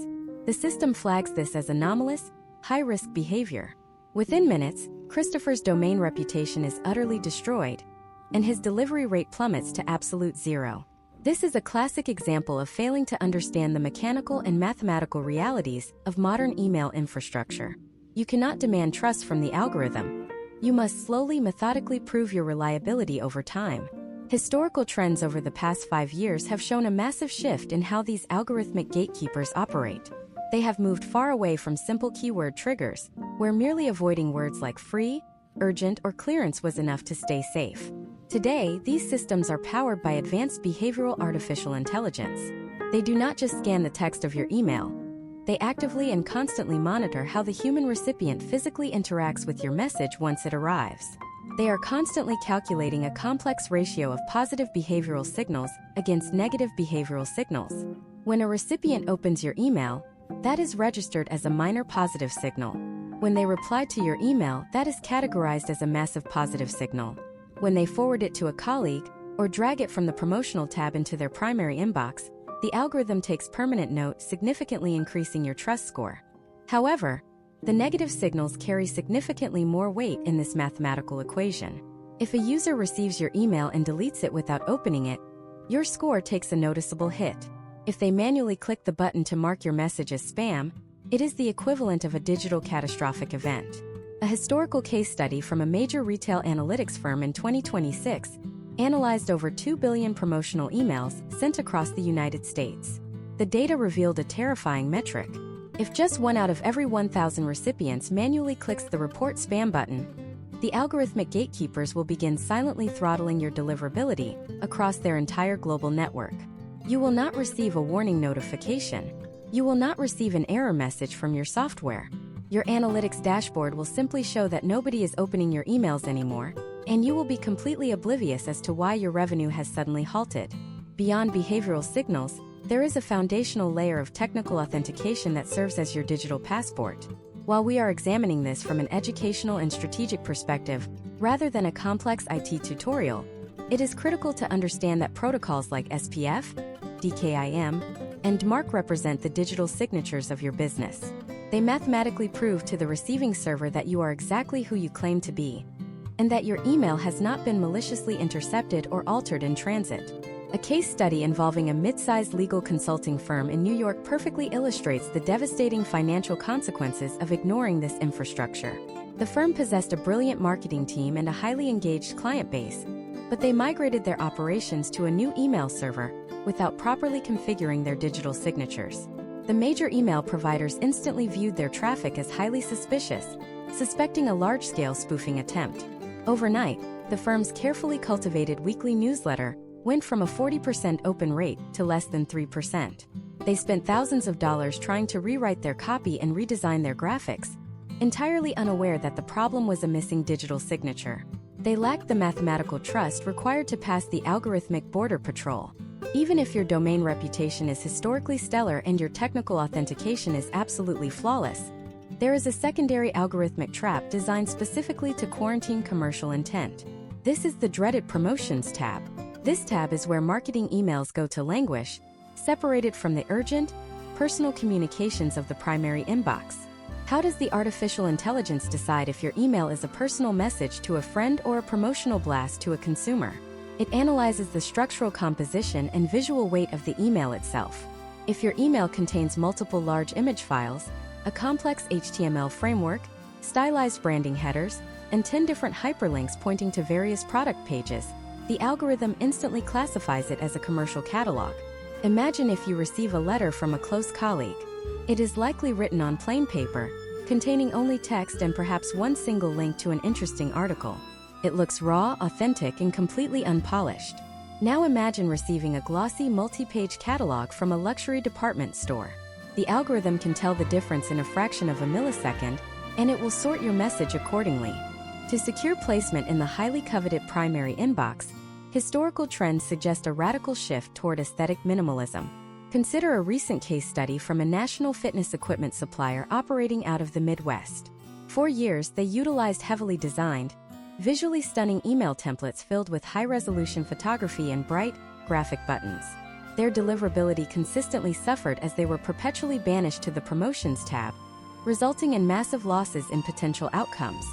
The system flags this as anomalous, high-risk behavior. Within minutes, Christopher's domain reputation is utterly destroyed, and his delivery rate plummets to absolute zero. This is a classic example of failing to understand the mechanical and mathematical realities of modern email infrastructure. You cannot demand trust from the algorithm. You must slowly, methodically prove your reliability over time. Historical trends over the past 5 years have shown a massive shift in how these algorithmic gatekeepers operate. They have moved far away from simple keyword triggers, where merely avoiding words like free, urgent, or clearance was enough to stay safe. Today, these systems are powered by advanced behavioral artificial intelligence. They do not just scan the text of your email. They actively and constantly monitor how the human recipient physically interacts with your message once it arrives. They are constantly calculating a complex ratio of positive behavioral signals against negative behavioral signals. When a recipient opens your email, that is registered as a minor positive signal. When they reply to your email, that is categorized as a massive positive signal. When they forward it to a colleague, or drag it from the promotional tab into their primary inbox, the algorithm takes permanent note, significantly increasing your trust score. However, the negative signals carry significantly more weight in this mathematical equation. If a user receives your email and deletes it without opening it, your score takes a noticeable hit. If they manually click the button to mark your message as spam, it is the equivalent of a digital catastrophic event. A historical case study from a major retail analytics firm in 2026 analyzed over 2 billion promotional emails sent across the United States. The data revealed a terrifying metric. If just 1 out of every 1,000 recipients manually clicks the report spam button, the algorithmic gatekeepers will begin silently throttling your deliverability across their entire global network. You will not receive a warning notification. You will not receive an error message from your software. Your analytics dashboard will simply show that nobody is opening your emails anymore, and you will be completely oblivious as to why your revenue has suddenly halted. Beyond behavioral signals, there is a foundational layer of technical authentication that serves as your digital passport. While we are examining this from an educational and strategic perspective, rather than a complex IT tutorial, it is critical to understand that protocols like SPF, DKIM, and MARC represent the digital signatures of your business. They mathematically prove to the receiving server that you are exactly who you claim to be, and that your email has not been maliciously intercepted or altered in transit. A case study involving a mid-sized legal consulting firm in New York perfectly illustrates the devastating financial consequences of ignoring this infrastructure. The firm possessed a brilliant marketing team and a highly engaged client base, but they migrated their operations to a new email server without properly configuring their digital signatures. The major email providers instantly viewed their traffic as highly suspicious, suspecting a large-scale spoofing attempt. Overnight, the firm's carefully cultivated weekly newsletter went from a 40% open rate to less than 3%. They spent thousands of dollars trying to rewrite their copy and redesign their graphics, entirely unaware that the problem was a missing digital signature. They lacked the mathematical trust required to pass the algorithmic border patrol. Even if your domain reputation is historically stellar and your technical authentication is absolutely flawless, there is a secondary algorithmic trap designed specifically to quarantine commercial intent. This is the dreaded Promotions tab. This tab is where marketing emails go to languish, separated from the urgent, personal communications of the primary inbox. How does the artificial intelligence decide if your email is a personal message to a friend or a promotional blast to a consumer? It analyzes the structural composition and visual weight of the email itself. If your email contains multiple large image files, a complex HTML framework, stylized branding headers, and 10 different hyperlinks pointing to various product pages, the algorithm instantly classifies it as a commercial catalog. Imagine if you receive a letter from a close colleague. It is likely written on plain paper, containing only text and perhaps one single link to an interesting article. It looks raw, authentic, and completely unpolished. Now imagine receiving a glossy multi-page catalog from a luxury department store. The algorithm can tell the difference in a fraction of a millisecond, and it will sort your message accordingly. To secure placement in the highly coveted primary inbox, historical trends suggest a radical shift toward aesthetic minimalism. Consider a recent case study from a national fitness equipment supplier operating out of the Midwest. For years, they utilized heavily designed, visually stunning email templates filled with high-resolution photography and bright, graphic buttons. Their deliverability consistently suffered as they were perpetually banished to the Promotions tab, resulting in massive losses in potential outcomes.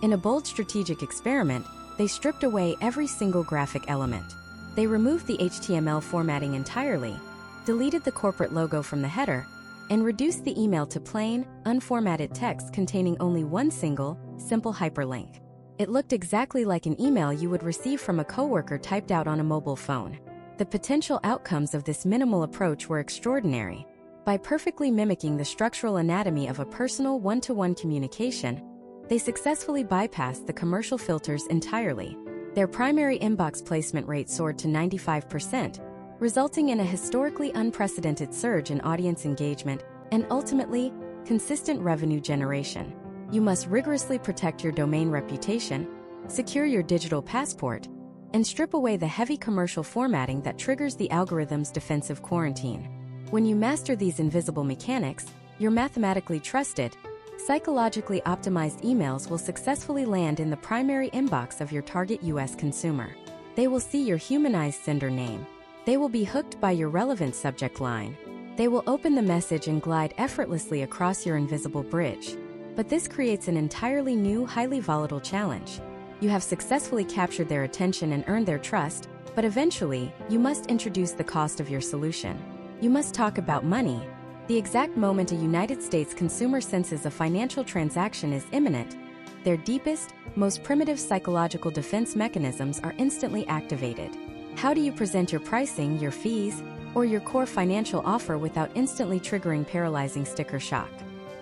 In a bold strategic experiment, they stripped away every single graphic element. They removed the HTML formatting entirely, deleted the corporate logo from the header, and reduced the email to plain, unformatted text containing only one single, simple hyperlink. It looked exactly like an email you would receive from a coworker typed out on a mobile phone. The potential outcomes of this minimal approach were extraordinary. By perfectly mimicking the structural anatomy of a personal one-to-one communication, they successfully bypassed the commercial filters entirely. Their primary inbox placement rate soared to 95%, resulting in a historically unprecedented surge in audience engagement and ultimately, consistent revenue generation. You must rigorously protect your domain reputation, secure your digital passport, and strip away the heavy commercial formatting that triggers the algorithm's defensive quarantine. When you master these invisible mechanics, your mathematically trusted, Psychologically optimized emails will successfully land in the primary inbox of your target U.S. consumer. They will see your humanized sender name. They will be hooked by your relevant subject line. They will open the message and glide effortlessly across your invisible bridge. But this creates an entirely new, highly volatile challenge. You have successfully captured their attention and earned their trust, but eventually, you must introduce the cost of your solution. You must talk about money. The exact moment a United States consumer senses a financial transaction is imminent, their deepest, most primitive psychological defense mechanisms are instantly activated. How do you present your pricing, your fees, or your core financial offer without instantly triggering paralyzing sticker shock?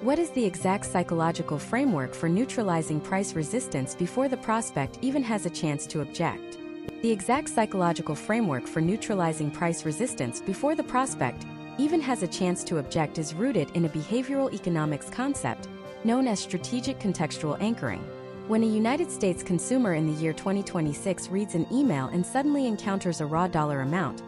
What is the exact psychological framework for neutralizing price resistance before the prospect even has a chance to object? The exact psychological framework for neutralizing price resistance before the prospect even has a chance to object is rooted in a behavioral economics concept known as strategic contextual anchoring. When a United States consumer in the year 2026 reads an email and suddenly encounters a raw dollar amount,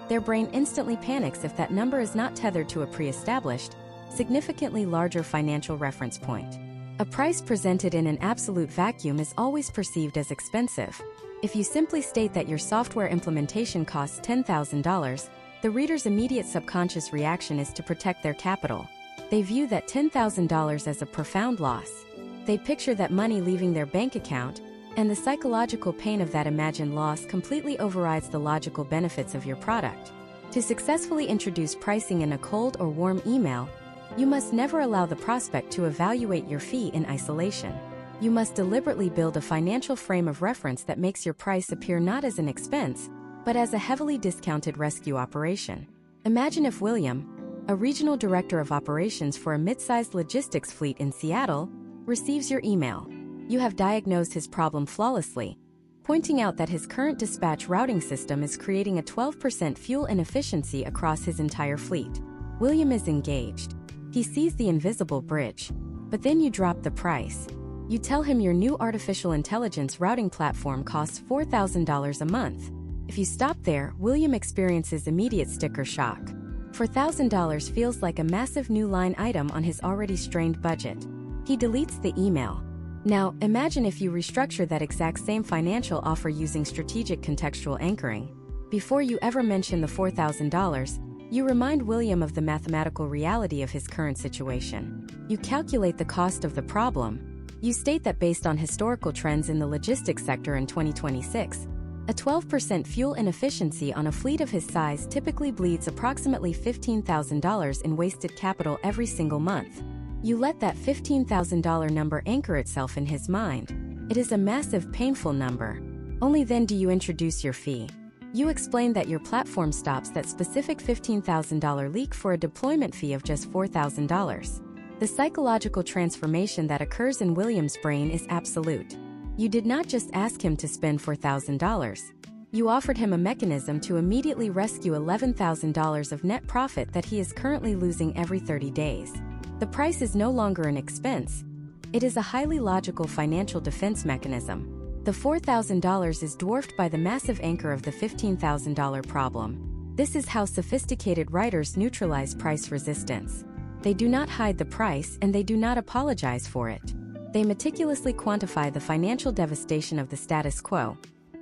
their brain instantly panics if that number is not tethered to a pre-established, significantly larger financial reference point. A price presented in an absolute vacuum is always perceived as expensive. If you simply state that your software implementation costs $10,000, the reader's immediate subconscious reaction is to protect their capital. They view that $10,000 as a profound loss. They picture that money leaving their bank account, and the psychological pain of that imagined loss completely overrides the logical benefits of your product. To successfully introduce pricing in a cold or warm email, you must never allow the prospect to evaluate your fee in isolation. You must deliberately build a financial frame of reference that makes your price appear not as an expense, but as a heavily discounted rescue operation. Imagine if William, a regional director of operations for a mid-sized logistics fleet in Seattle, receives your email. You have diagnosed his problem flawlessly, pointing out that his current dispatch routing system is creating a 12% fuel inefficiency across his entire fleet. William is engaged. He sees the invisible bridge, but then you drop the price. You tell him your new artificial intelligence routing platform costs $4,000 a month. If you stop there, William experiences immediate sticker shock. $4,000 feels like a massive new line item on his already strained budget. He deletes the email. Now, imagine if you restructure that exact same financial offer using strategic contextual anchoring. Before you ever mention the $4,000, you remind William of the mathematical reality of his current situation. You calculate the cost of the problem. You state that based on historical trends in the logistics sector in 2026, a 12% fuel inefficiency on a fleet of his size typically bleeds approximately $15,000 in wasted capital every single month. You let that $15,000 number anchor itself in his mind. It is a massive, painful number. Only then do you introduce your fee. You explain that your platform stops that specific $15,000 leak for a deployment fee of just $4,000. The psychological transformation that occurs in William's brain is absolute. You did not just ask him to spend $4,000. You offered him a mechanism to immediately rescue $11,000 of net profit that he is currently losing every 30 days. The price is no longer an expense. It is a highly logical financial defense mechanism. The $4,000 is dwarfed by the massive anchor of the $15,000 problem. This is how sophisticated writers neutralize price resistance. They do not hide the price and they do not apologize for it. They meticulously quantify the financial devastation of the status quo,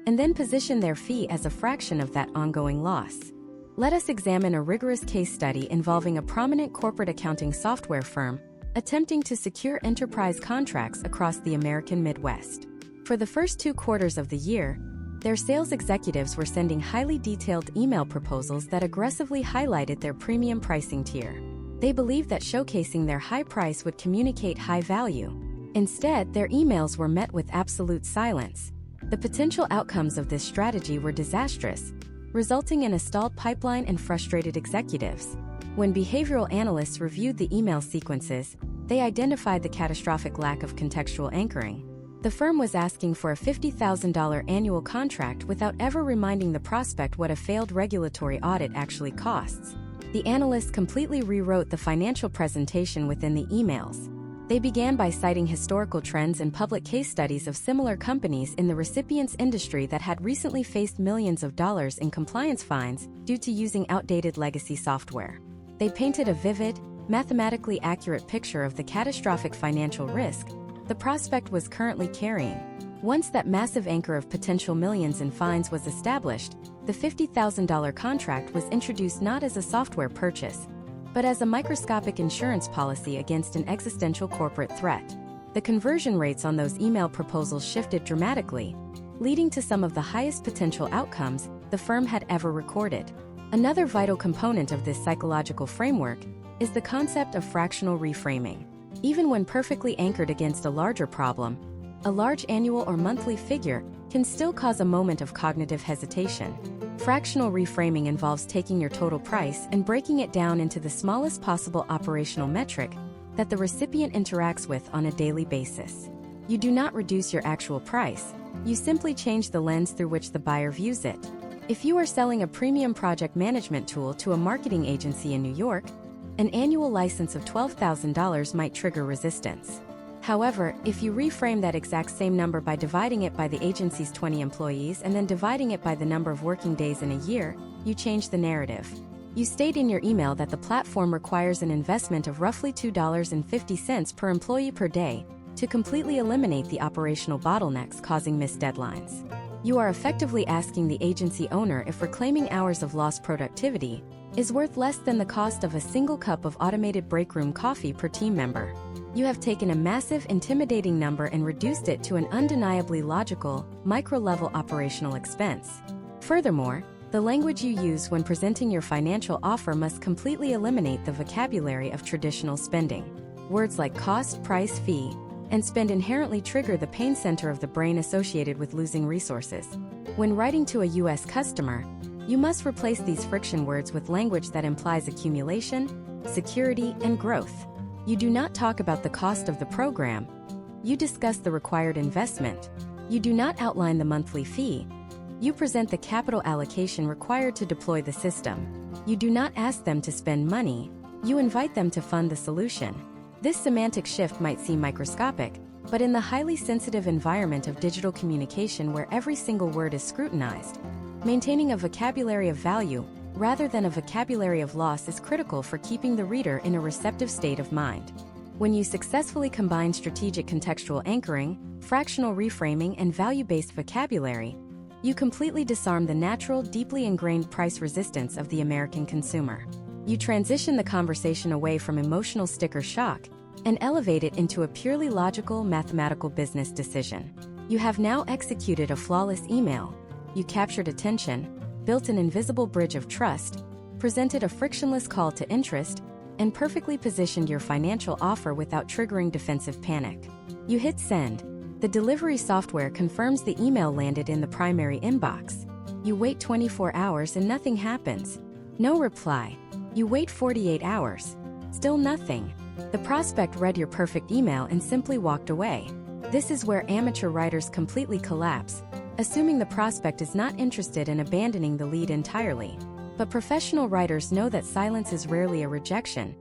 and then position their fee as a fraction of that ongoing loss. Let us examine a rigorous case study involving a prominent corporate accounting software firm attempting to secure enterprise contracts across the American Midwest. For the first 2 quarters of the year, their sales executives were sending highly detailed email proposals that aggressively highlighted their premium pricing tier. They believed that showcasing their high price would communicate high value. Instead, their emails were met with absolute silence. The potential outcomes of this strategy were disastrous, resulting in a stalled pipeline and frustrated executives. When behavioral analysts reviewed the email sequences, they identified the catastrophic lack of contextual anchoring. The firm was asking for a $50,000 annual contract without ever reminding the prospect what a failed regulatory audit actually costs. The analysts completely rewrote the financial presentation within the emails. They began by citing historical trends and public case studies of similar companies in the recipients industry that had recently faced millions of dollars in compliance fines due to using outdated legacy software. They painted a vivid, mathematically accurate picture of the catastrophic financial risk the prospect was currently carrying. Once that massive anchor of potential millions in fines was established, the $50,000 contract was introduced not as a software purchase, but as a microscopic insurance policy against an existential corporate threat. The conversion rates on those email proposals shifted dramatically, leading to some of the highest potential outcomes the firm had ever recorded. Another vital component of this psychological framework is the concept of fractional reframing. Even when perfectly anchored against a larger problem, a large annual or monthly figure can still cause a moment of cognitive hesitation. Fractional reframing involves taking your total price and breaking it down into the smallest possible operational metric that the recipient interacts with on a daily basis. You do not reduce your actual price, you simply change the lens through which the buyer views it. If you are selling a premium project management tool to a marketing agency in New York, an annual license of $12,000 might trigger resistance. However, if you reframe that exact same number by dividing it by the agency's 20 employees and then dividing it by the number of working days in a year, you change the narrative. You state in your email that the platform requires an investment of roughly $2.50 per employee per day to completely eliminate the operational bottlenecks causing missed deadlines. You are effectively asking the agency owner if reclaiming hours of lost productivity is worth less than the cost of a single cup of automated break room coffee per team member. You have taken a massive, intimidating number and reduced it to an undeniably logical, micro-level operational expense. Furthermore, the language you use when presenting your financial offer must completely eliminate the vocabulary of traditional spending. Words like cost, price, fee, and spend inherently trigger the pain center of the brain associated with losing resources. When writing to a U.S. customer, you must replace these friction words with language that implies accumulation, security, and growth. You do not talk about the cost of the program. You discuss the required investment. You do not outline the monthly fee. You present the capital allocation required to deploy the system. You do not ask them to spend money. You invite them to fund the solution. This semantic shift might seem microscopic, but in the highly sensitive environment of digital communication where every single word is scrutinized, maintaining a vocabulary of value rather than a vocabulary of loss is critical for keeping the reader in a receptive state of mind. When you successfully combine strategic contextual anchoring, fractional reframing, and value-based vocabulary, you completely disarm the natural, deeply ingrained price resistance of the American consumer. You transition the conversation away from emotional sticker shock and elevate it into a purely logical, mathematical business decision. You have now executed a flawless email. You captured attention, built an invisible bridge of trust, presented a frictionless call to interest, and perfectly positioned your financial offer without triggering defensive panic. You hit send. The delivery software confirms the email landed in the primary inbox. You wait 24 hours and nothing happens. No reply. You wait 48 hours. Still nothing. The prospect read your perfect email and simply walked away. This is where amateur writers completely collapse, assuming the prospect is not interested in abandoning the lead entirely. But professional writers know that silence is rarely a rejection.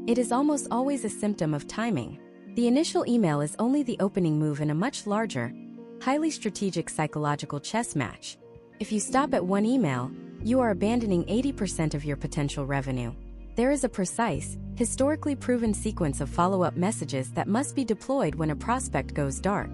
It is almost always a symptom of timing. The initial email is only the opening move in a much larger, highly strategic psychological chess match. If you stop at one email, you are abandoning 80% of your potential revenue. There is a precise, historically proven sequence of follow-up messages that must be deployed when a prospect goes dark.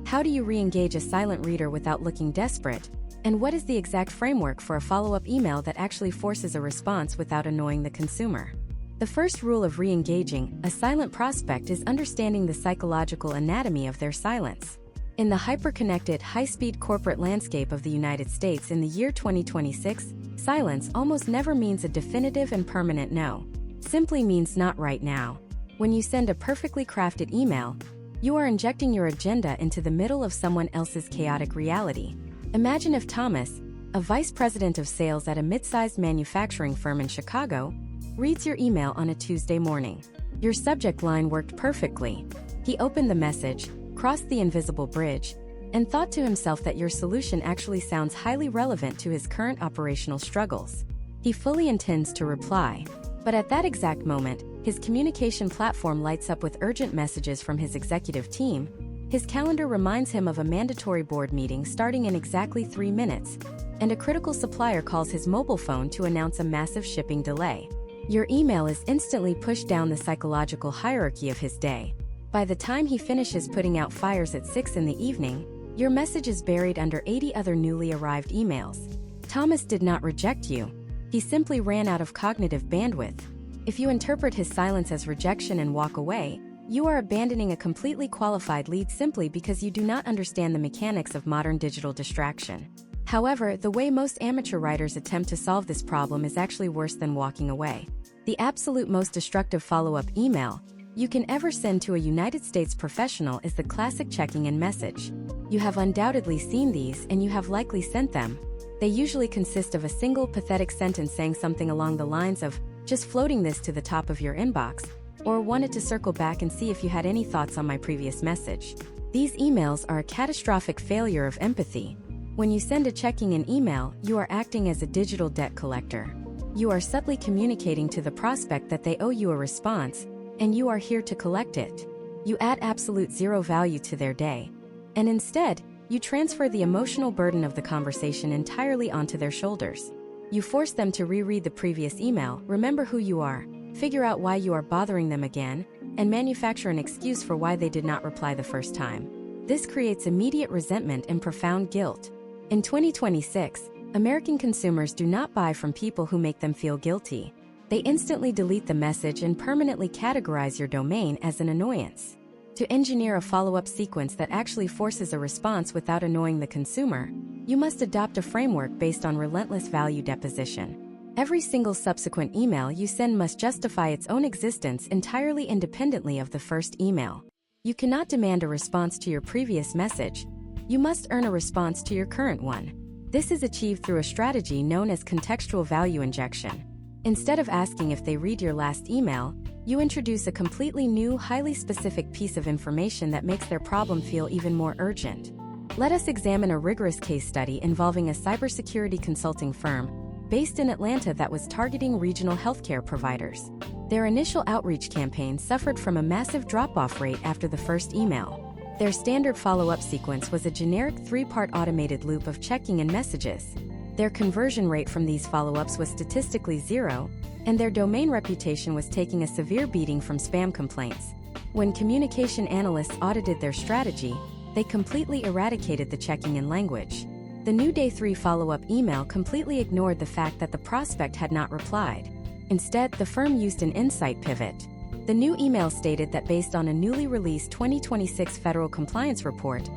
How do you re-engage a silent reader without looking desperate? And what is the exact framework for a follow-up email that actually forces a response without annoying the consumer? The first rule of re-engaging a silent prospect is understanding the psychological anatomy of their silence. In the hyper-connected, high-speed corporate landscape of the United States in the year 2026, silence almost never means a definitive and permanent no. Simply means not right now. When you send a perfectly crafted email, you are injecting your agenda into the middle of someone else's chaotic reality. Imagine if Thomas, a vice president of sales at a mid-sized manufacturing firm in Chicago, reads your email on a Tuesday morning. Your subject line worked perfectly. He opened the message, crossed the invisible bridge, and thought to himself that your solution actually sounds highly relevant to his current operational struggles. He fully intends to reply, but at that exact moment, his communication platform lights up with urgent messages from his executive team. His calendar reminds him of a mandatory board meeting starting in exactly 3 minutes, and a critical supplier calls his mobile phone to announce a massive shipping delay. Your email is instantly pushed down the psychological hierarchy of his day. By the time he finishes putting out fires at 6 in the evening, your message is buried under 80 other newly arrived emails. Thomas did not reject you. He simply ran out of cognitive bandwidth. If you interpret his silence as rejection and walk away, you are abandoning a completely qualified lead simply because you do not understand the mechanics of modern digital distraction. However, the way most amateur writers attempt to solve this problem is actually worse than walking away. The absolute most destructive follow-up email you can ever send to a United States professional is the classic checking-in message. You have undoubtedly seen these and you have likely sent them. They usually consist of a single pathetic sentence saying something along the lines of, "Just floating this to the top of your inbox," or "Wanted to circle back and see if you had any thoughts on my previous message." These emails are a catastrophic failure of empathy. When you send a checking-in email, you are acting as a digital debt collector. You are subtly communicating to the prospect that they owe you a response, and you are here to collect it. You add absolute zero value to their day. And instead, you transfer the emotional burden of the conversation entirely onto their shoulders. You force them to reread the previous email, remember who you are, figure out why you are bothering them again, and manufacture an excuse for why they did not reply the first time. This creates immediate resentment and profound guilt. In 2026, American consumers do not buy from people who make them feel guilty. They instantly delete the message and permanently categorize your domain as an annoyance. To engineer a follow-up sequence that actually forces a response without annoying the consumer, you must adopt a framework based on relentless value deposition. Every single subsequent email you send must justify its own existence entirely independently of the first email. You cannot demand a response to your previous message. You must earn a response to your current one. This is achieved through a strategy known as contextual value injection. Instead of asking if they read your last email, you introduce a completely new, highly specific piece of information that makes their problem feel even more urgent. Let us examine a rigorous case study involving a cybersecurity consulting firm based in Atlanta that was targeting regional healthcare providers. Their initial outreach campaign suffered from a massive drop-off rate after the first email. Their standard follow-up sequence was a generic 3-part automated loop of checking in messages. Their conversion rate from these follow-ups was statistically zero, and their domain reputation was taking a severe beating from spam complaints. When communication analysts audited their strategy, they completely eradicated the checking-in language. The new Day 3 follow-up email completely ignored the fact that the prospect had not replied. Instead, the firm used an insight pivot. The new email stated that based on a newly released 2026 federal compliance report,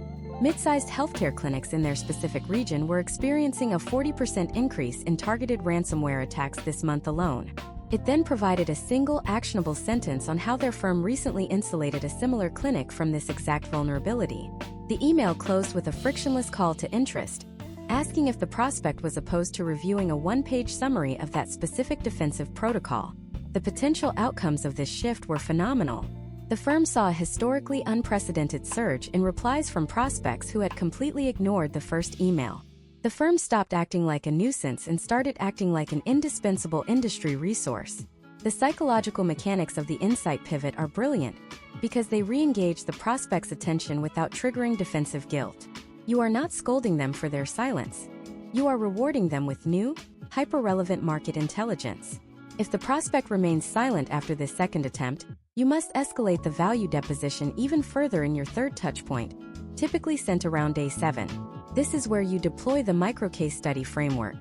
mid-sized healthcare clinics in their specific region were experiencing a 40% increase in targeted ransomware attacks this month alone. It then provided a single actionable sentence on how their firm recently insulated a similar clinic from this exact vulnerability. The email closed with a frictionless call to interest, asking if the prospect was opposed to reviewing a one-page summary of that specific defensive protocol. The potential outcomes of this shift were phenomenal. The firm saw a historically unprecedented surge in replies from prospects who had completely ignored the first email. The firm stopped acting like a nuisance and started acting like an indispensable industry resource. The psychological mechanics of the insight pivot are brilliant because they re-engage the prospect's attention without triggering defensive guilt. You are not scolding them for their silence. You are rewarding them with new, hyper-relevant market intelligence. If the prospect remains silent after this second attempt, you must escalate the value deposition even further in your third touchpoint, typically sent around Day 7. This is where you deploy the micro-case study framework.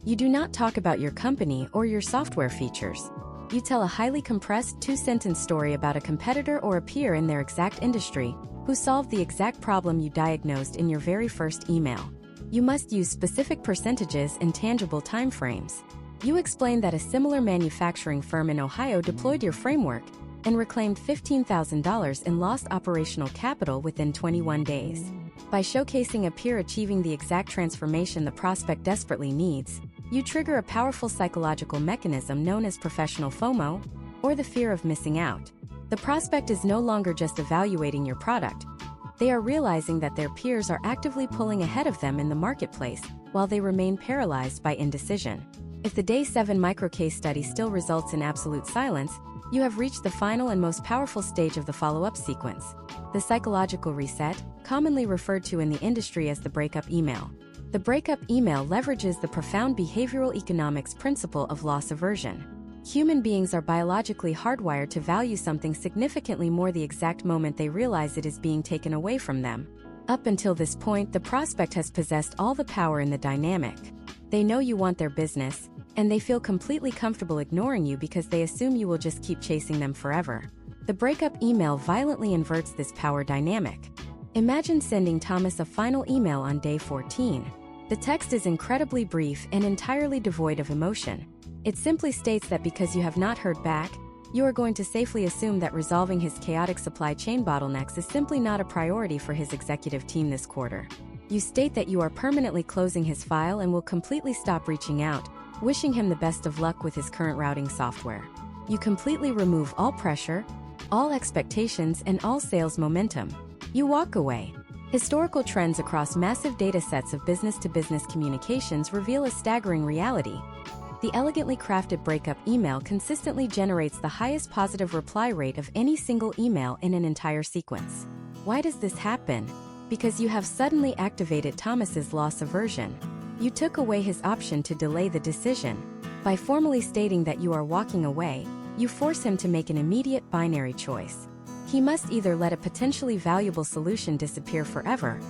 You do not talk about your company or your software features. You tell a highly compressed 2-sentence story about a competitor or a peer in their exact industry who solved the exact problem you diagnosed in your very first email. You must use specific percentages and tangible timeframes. You explain that a similar manufacturing firm in Ohio deployed your framework and reclaimed $15,000 in lost operational capital within 21 days. By showcasing a peer achieving the exact transformation the prospect desperately needs, you trigger a powerful psychological mechanism known as professional FOMO, or the fear of missing out. The prospect is no longer just evaluating your product. They are realizing that their peers are actively pulling ahead of them in the marketplace while they remain paralyzed by indecision. If the Day 7 micro-case study still results in absolute silence, you have reached the final and most powerful stage of the follow-up sequence, the psychological reset, commonly referred to in the industry as the breakup email. The breakup email leverages the profound behavioral economics principle of loss aversion. Human beings are biologically hardwired to value something significantly more the exact moment they realize it is being taken away from them. Up until this point, the prospect has possessed all the power in the dynamic. They know you want their business, and they feel completely comfortable ignoring you because they assume you will just keep chasing them forever. The breakup email violently inverts this power dynamic. Imagine sending Thomas a final email on day 14. The text is incredibly brief and entirely devoid of emotion. It simply states that because you have not heard back, you are going to safely assume that resolving his chaotic supply chain bottlenecks is simply not a priority for his executive team this quarter. You state that you are permanently closing his file and will completely stop reaching out, wishing him the best of luck with his current routing software. You completely remove all pressure, all expectations, and all sales momentum. You walk away. Historical trends across massive data sets of business-to-business communications reveal a staggering reality. The elegantly crafted breakup email consistently generates the highest positive reply rate of any single email in an entire sequence. Why does this happen? Because you have suddenly activated Thomas's loss aversion. You took away his option to delay the decision. By formally stating that you are walking away, you force him to make an immediate binary choice. He must either let a potentially valuable solution disappear forever,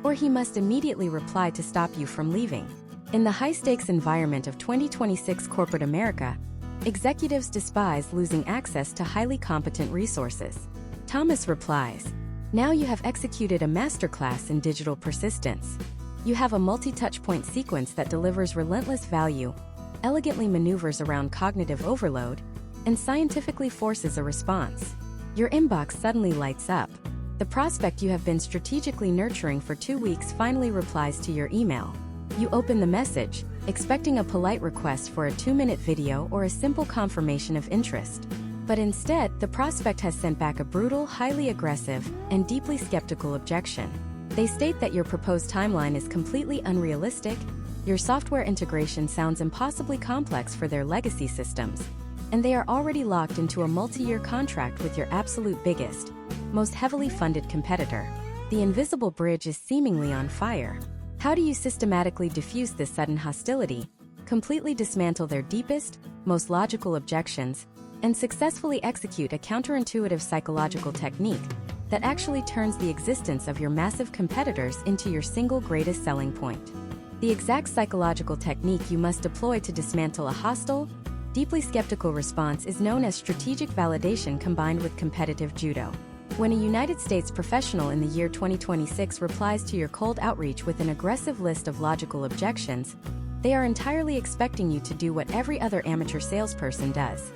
or he must immediately reply to stop you from leaving. In the high-stakes environment of 2026 corporate America, executives despise losing access to highly competent resources. Thomas replies, "Now you have executed a masterclass in digital persistence. You have a multi-touchpoint sequence that delivers relentless value, elegantly maneuvers around cognitive overload, and scientifically forces a response." Your inbox suddenly lights up. The prospect you have been strategically nurturing for 2 weeks finally replies to your email. You open the message, expecting a polite request for a 2-minute video or a simple confirmation of interest. But instead, the prospect has sent back a brutal, highly aggressive, and deeply skeptical objection. They state that your proposed timeline is completely unrealistic, your software integration sounds impossibly complex for their legacy systems, and they are already locked into a multi-year contract with your absolute biggest, most heavily funded competitor. The invisible bridge is seemingly on fire. How do you systematically diffuse this sudden hostility, completely dismantle their deepest, most logical objections, and successfully execute a counterintuitive psychological technique that actually turns the existence of your massive competitors into your single greatest selling point? The exact psychological technique you must deploy to dismantle a hostile, deeply skeptical response is known as strategic validation combined with competitive judo. When a United States professional in the year 2026 replies to your cold outreach with an aggressive list of logical objections, they are entirely expecting you to do what every other amateur salesperson does: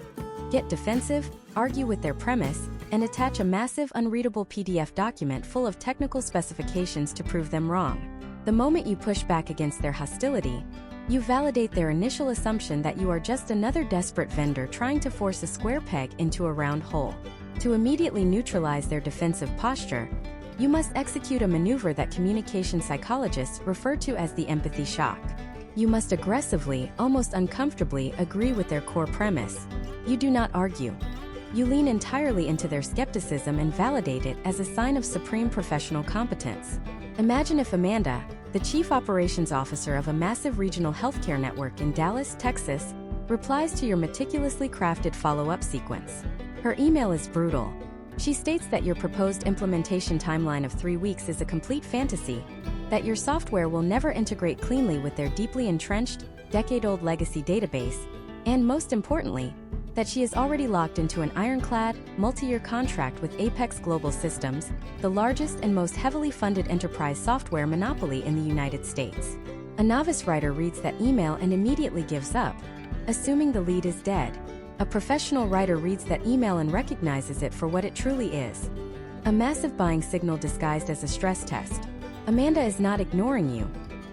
get defensive, argue with their premise, and attach a massive unreadable PDF document full of technical specifications to prove them wrong. The moment you push back against their hostility, you validate their initial assumption that you are just another desperate vendor trying to force a square peg into a round hole. To immediately neutralize their defensive posture, you must execute a maneuver that communication psychologists refer to as the empathy shock. You must aggressively, almost uncomfortably, agree with their core premise. You do not argue. You lean entirely into their skepticism and validate it as a sign of supreme professional competence. Imagine if Amanda, the chief operations officer of a massive regional healthcare network in Dallas, Texas, replies to your meticulously crafted follow-up sequence. Her email is brutal. She states that your proposed implementation timeline of 3 weeks is a complete fantasy, that your software will never integrate cleanly with their deeply entrenched, decade-old legacy database, and most importantly, that she is already locked into an ironclad, multi-year contract with Apex Global Systems, the largest and most heavily funded enterprise software monopoly in the United States. A novice writer reads that email and immediately gives up, assuming the lead is dead. A professional writer reads that email and recognizes it for what it truly is: a massive buying signal disguised as a stress test. Amanda is not ignoring you.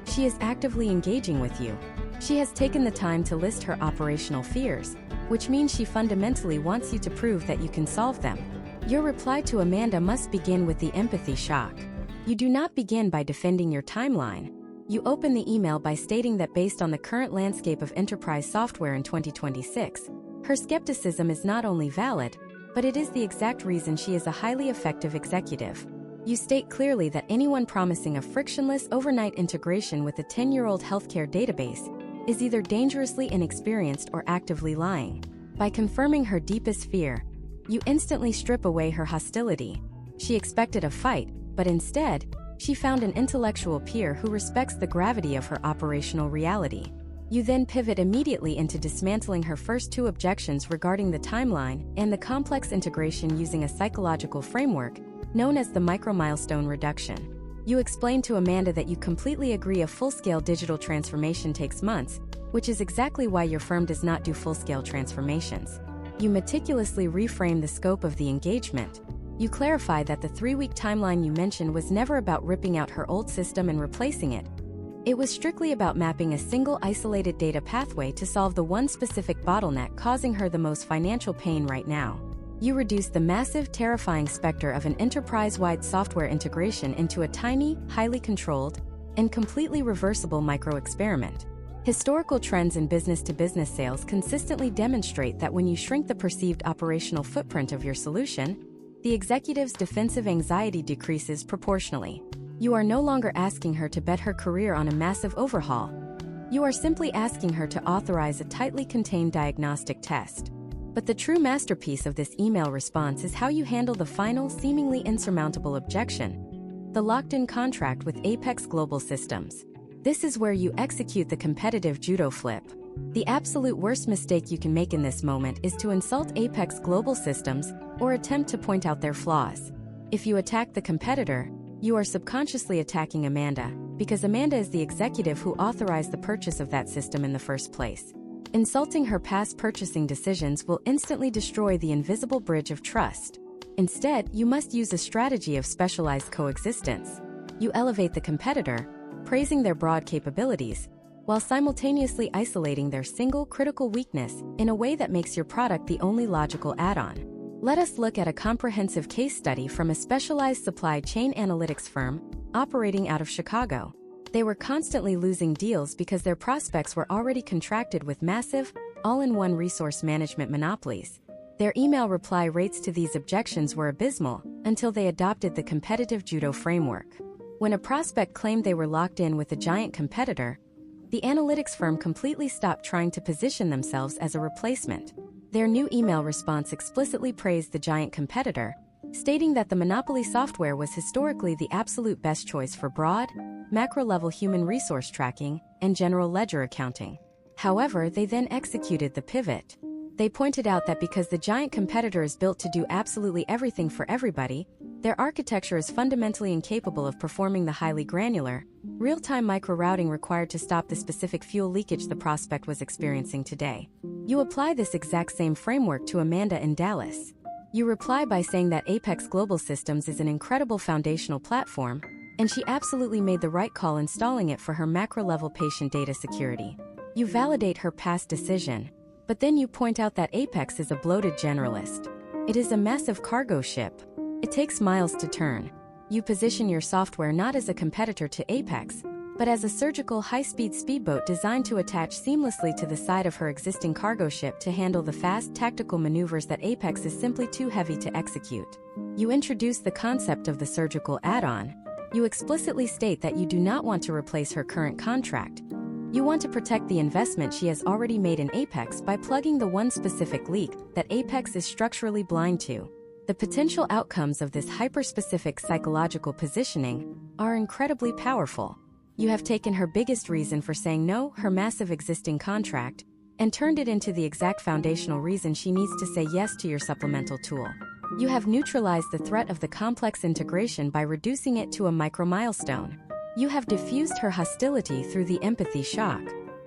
She is actively engaging with you. She has taken the time to list her operational fears, which means she fundamentally wants you to prove that you can solve them. Your reply to Amanda must begin with the empathy shock. You do not begin by defending your timeline. You open the email by stating that based on the current landscape of enterprise software in 2026, her skepticism is not only valid, but it is the exact reason she is a highly effective executive. You state clearly that anyone promising a frictionless overnight integration with a 10-year-old healthcare database is either dangerously inexperienced or actively lying. By confirming her deepest fear, you instantly strip away her hostility. She expected a fight, but instead, she found an intellectual peer who respects the gravity of her operational reality. You then pivot immediately into dismantling her first two objections regarding the timeline and the complex integration using a psychological framework known as the micro-milestone reduction. You explain to Amanda that you completely agree a full-scale digital transformation takes months, which is exactly why your firm does not do full-scale transformations. You meticulously reframe the scope of the engagement. You clarify that the 3-week timeline you mentioned was never about ripping out her old system and replacing it. It was strictly about mapping a single isolated data pathway to solve the one specific bottleneck causing her the most financial pain right now. You reduce the massive, terrifying specter of an enterprise-wide software integration into a tiny, highly controlled, and completely reversible micro-experiment. Historical trends in business-to-business sales consistently demonstrate that when you shrink the perceived operational footprint of your solution, the executive's defensive anxiety decreases proportionally. You are no longer asking her to bet her career on a massive overhaul. You are simply asking her to authorize a tightly contained diagnostic test. But the true masterpiece of this email response is how you handle the final, seemingly insurmountable objection: the locked-in contract with Apex Global Systems. This is where you execute the competitive judo flip. The absolute worst mistake you can make in this moment is to insult Apex Global Systems or attempt to point out their flaws. If you attack the competitor, you are subconsciously attacking Amanda, because Amanda is the executive who authorized the purchase of that system in the first place. Insulting her past purchasing decisions will instantly destroy the invisible bridge of trust. Instead, you must use a strategy of specialized coexistence. You elevate the competitor, praising their broad capabilities, while simultaneously isolating their single critical weakness in a way that makes your product the only logical add-on. Let us look at a comprehensive case study from a specialized supply chain analytics firm operating out of Chicago. They were constantly losing deals because their prospects were already contracted with massive, all-in-one resource management monopolies. Their email reply rates to these objections were abysmal until they adopted the competitive judo framework. When a prospect claimed they were locked in with a giant competitor, the analytics firm completely stopped trying to position themselves as a replacement. Their new email response explicitly praised the giant competitor, stating that the monopoly software was historically the absolute best choice for broad, macro-level human resource tracking and general ledger accounting. However, they then executed the pivot. They pointed out that because the giant competitor is built to do absolutely everything for everybody, their architecture is fundamentally incapable of performing the highly granular, real-time micro-routing required to stop the specific fuel leakage the prospect was experiencing today. You apply this exact same framework to Amanda in Dallas. You reply by saying that Apex Global Systems is an incredible foundational platform, and she absolutely made the right call installing it for her macro-level patient data security. You validate her past decision, but then you point out that Apex is a bloated generalist. It is a massive cargo ship. It takes miles to turn. You position your software not as a competitor to Apex, but as a surgical high-speed speedboat designed to attach seamlessly to the side of her existing cargo ship to handle the fast, tactical maneuvers that Apex is simply too heavy to execute. You introduce the concept of the surgical add-on. You explicitly state that you do not want to replace her current contract. You want to protect the investment she has already made in Apex by plugging the one specific leak that Apex is structurally blind to. The potential outcomes of this hyper-specific psychological positioning are incredibly powerful. You have taken her biggest reason for saying no, her massive existing contract, and turned it into the exact foundational reason she needs to say yes to your supplemental tool. You have neutralized the threat of the complex integration by reducing it to a micro-milestone. You have diffused her hostility through the empathy shock.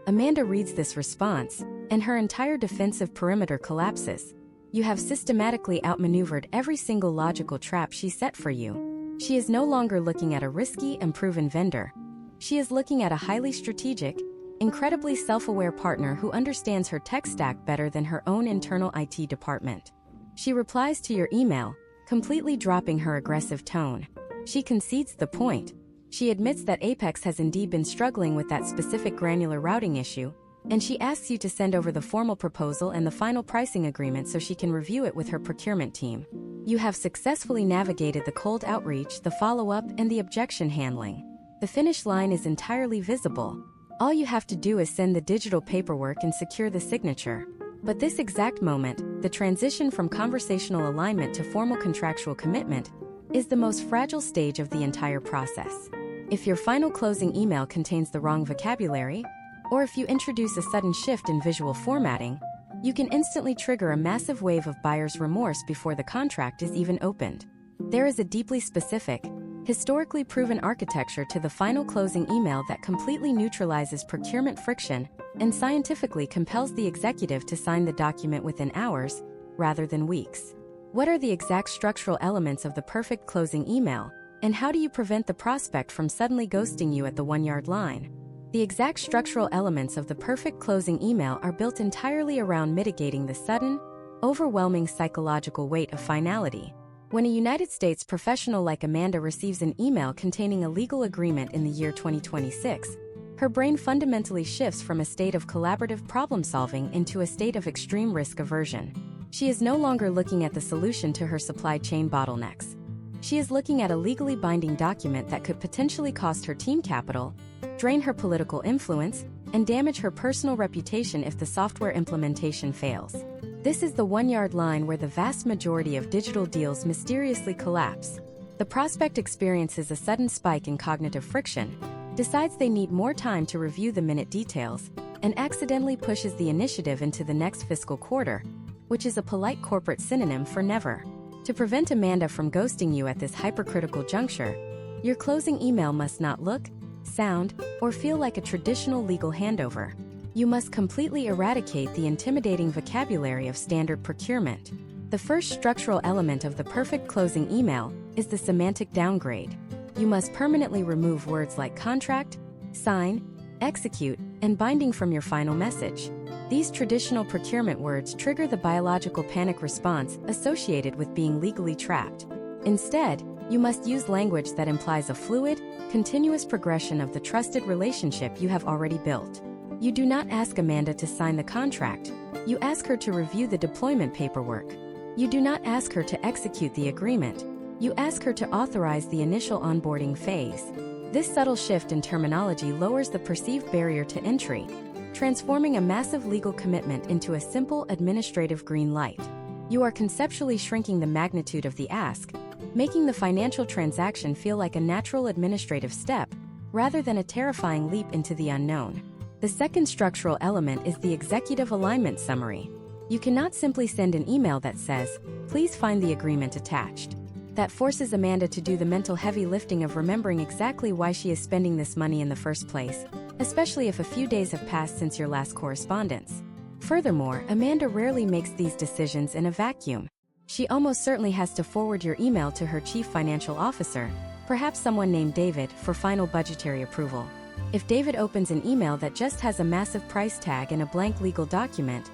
Amanda reads this response, and her entire defensive perimeter collapses. You have systematically outmaneuvered every single logical trap she set for you. She is no longer looking at a risky and proven vendor. She is looking at a highly strategic, incredibly self-aware partner who understands her tech stack better than her own internal IT department. She replies to your email, completely dropping her aggressive tone. She concedes the point. She admits that Apex has indeed been struggling with that specific granular routing issue, and she asks you to send over the formal proposal and the final pricing agreement so she can review it with her procurement team. You have successfully navigated the cold outreach, the follow-up, and the objection handling. The finish line is entirely visible. All you have to do is send the digital paperwork and secure the signature. But this exact moment, the transition from conversational alignment to formal contractual commitment, is the most fragile stage of the entire process. If your final closing email contains the wrong vocabulary, or if you introduce a sudden shift in visual formatting, you can instantly trigger a massive wave of buyer's remorse before the contract is even opened. There is a deeply specific, historically proven architecture to the final closing email that completely neutralizes procurement friction and scientifically compels the executive to sign the document within hours, rather than weeks. What are the exact structural elements of the perfect closing email, and how do you prevent the prospect from suddenly ghosting you at the 1-yard line? The exact structural elements of the perfect closing email are built entirely around mitigating the sudden, overwhelming psychological weight of finality. When a United States professional like Amanda receives an email containing a legal agreement in the year 2026, her brain fundamentally shifts from a state of collaborative problem-solving into a state of extreme risk aversion. She is no longer looking at the solution to her supply chain bottlenecks. She is looking at a legally binding document that could potentially cost her team capital, drain her political influence, and damage her personal reputation if the software implementation fails. This is the 1-yard line where the vast majority of digital deals mysteriously collapse. The prospect experiences a sudden spike in cognitive friction, decides they need more time to review the minute details, and accidentally pushes the initiative into the next fiscal quarter, which is a polite corporate synonym for never. To prevent Amanda from ghosting you at this hypercritical juncture, your closing email must not look, sound, or feel like a traditional legal handover. You must completely eradicate the intimidating vocabulary of standard procurement. The first structural element of the perfect closing email is the semantic downgrade. You must permanently remove words like contract, sign, execute, and binding from your final message. These traditional procurement words trigger the biological panic response associated with being legally trapped. Instead, you must use language that implies a fluid, continuous progression of the trusted relationship you have already built. You do not ask Amanda to sign the contract. You ask her to review the deployment paperwork. You do not ask her to execute the agreement. You ask her to authorize the initial onboarding phase. This subtle shift in terminology lowers the perceived barrier to entry, transforming a massive legal commitment into a simple administrative green light. You are conceptually shrinking the magnitude of the ask, making the financial transaction feel like a natural administrative step, rather than a terrifying leap into the unknown. The second structural element is the executive alignment summary. You cannot simply send an email that says, "Please find the agreement attached." That forces Amanda to do the mental heavy lifting of remembering exactly why she is spending this money in the first place, especially if a few days have passed since your last correspondence. Furthermore, Amanda rarely makes these decisions in a vacuum. She almost certainly has to forward your email to her chief financial officer, perhaps someone named David, for final budgetary approval. If David opens an email that just has a massive price tag and a blank legal document,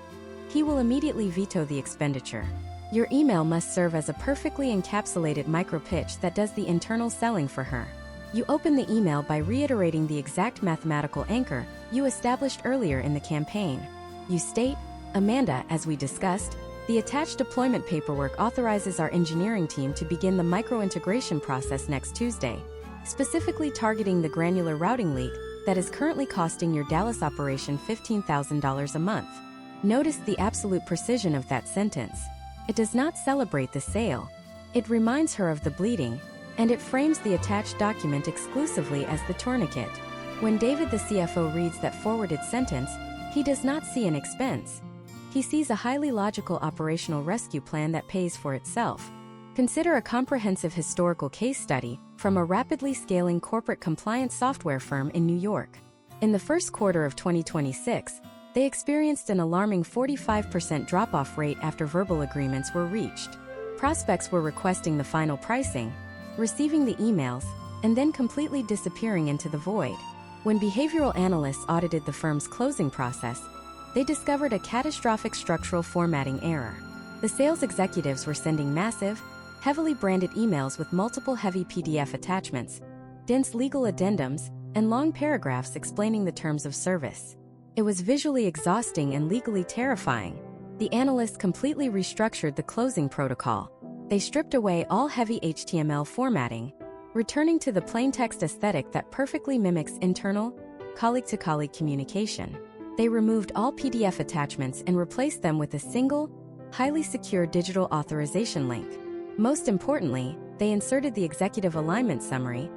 he will immediately veto the expenditure. Your email must serve as a perfectly encapsulated micro-pitch that does the internal selling for her. You open the email by reiterating the exact mathematical anchor you established earlier in the campaign. You state, "Amanda, as we discussed, the attached deployment paperwork authorizes our engineering team to begin the micro-integration process next Tuesday, specifically targeting the granular routing leak that is currently costing your Dallas operation $15,000 a month." Notice the absolute precision of that sentence. It does not celebrate the sale. It reminds her of the bleeding, and it frames the attached document exclusively as the tourniquet. When David the CFO reads that forwarded sentence, he does not see an expense. He sees a highly logical operational rescue plan that pays for itself. Consider a comprehensive historical case study from a rapidly scaling corporate compliance software firm in New York. In the first quarter of 2026, they experienced an alarming 45% drop-off rate after verbal agreements were reached. Prospects were requesting the final pricing, receiving the emails, and then completely disappearing into the void. When behavioral analysts audited the firm's closing process, they discovered a catastrophic structural formatting error. The sales executives were sending massive, heavily branded emails with multiple heavy PDF attachments, dense legal addendums, and long paragraphs explaining the terms of service. It was visually exhausting and legally terrifying. The analysts completely restructured the closing protocol. They stripped away all heavy HTML formatting, returning to the plain text aesthetic that perfectly mimics internal, colleague-to-colleague communication. They removed all PDF attachments and replaced them with a single, highly secure digital authorization link. Most importantly, they inserted the executive alignment summary,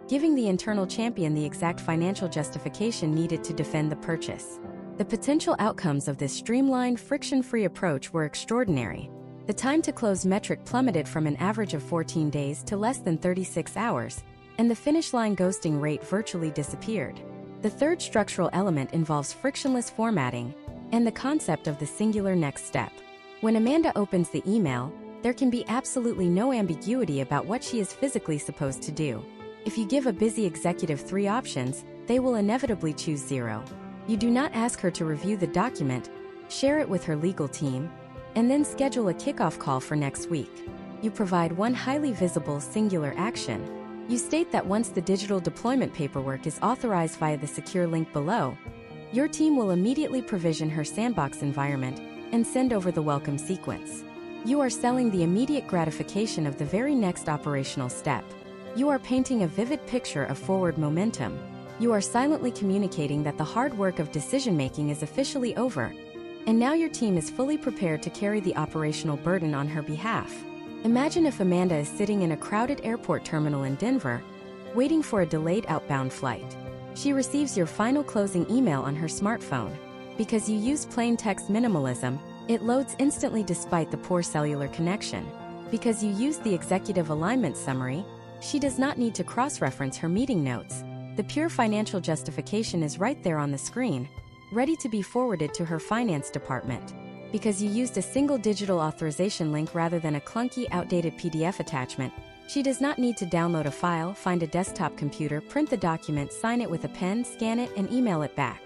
giving the internal champion the exact financial justification needed to defend the purchase. The potential outcomes of this streamlined, friction-free approach were extraordinary. The time to close metric plummeted from an average of 14 days to less than 36 hours, and the finish line ghosting rate virtually disappeared. The third structural element involves frictionless formatting and the concept of the singular next step. When Amanda opens the email, there can be absolutely no ambiguity about what she is physically supposed to do. If you give a busy executive 3 options, they will inevitably choose 0. You do not ask her to review the document, share it with her legal team, and then schedule a kickoff call for next week. You provide one highly visible singular action. You state that once the digital deployment paperwork is authorized via the secure link below, your team will immediately provision her sandbox environment and send over the welcome sequence. You are selling the immediate gratification of the very next operational step. You are painting a vivid picture of forward momentum. You are silently communicating that the hard work of decision-making is officially over, and now your team is fully prepared to carry the operational burden on her behalf. Imagine if Amanda is sitting in a crowded airport terminal in Denver, waiting for a delayed outbound flight. She receives your final closing email on her smartphone. Because you used plain text minimalism, it loads instantly despite the poor cellular connection. Because you used the executive alignment summary, she does not need to cross-reference her meeting notes. The pure financial justification is right there on the screen, ready to be forwarded to her finance department. Because you used a single digital authorization link rather than a clunky, outdated PDF attachment, she does not need to download a file, find a desktop computer, print the document, sign it with a pen, scan it, and email it back.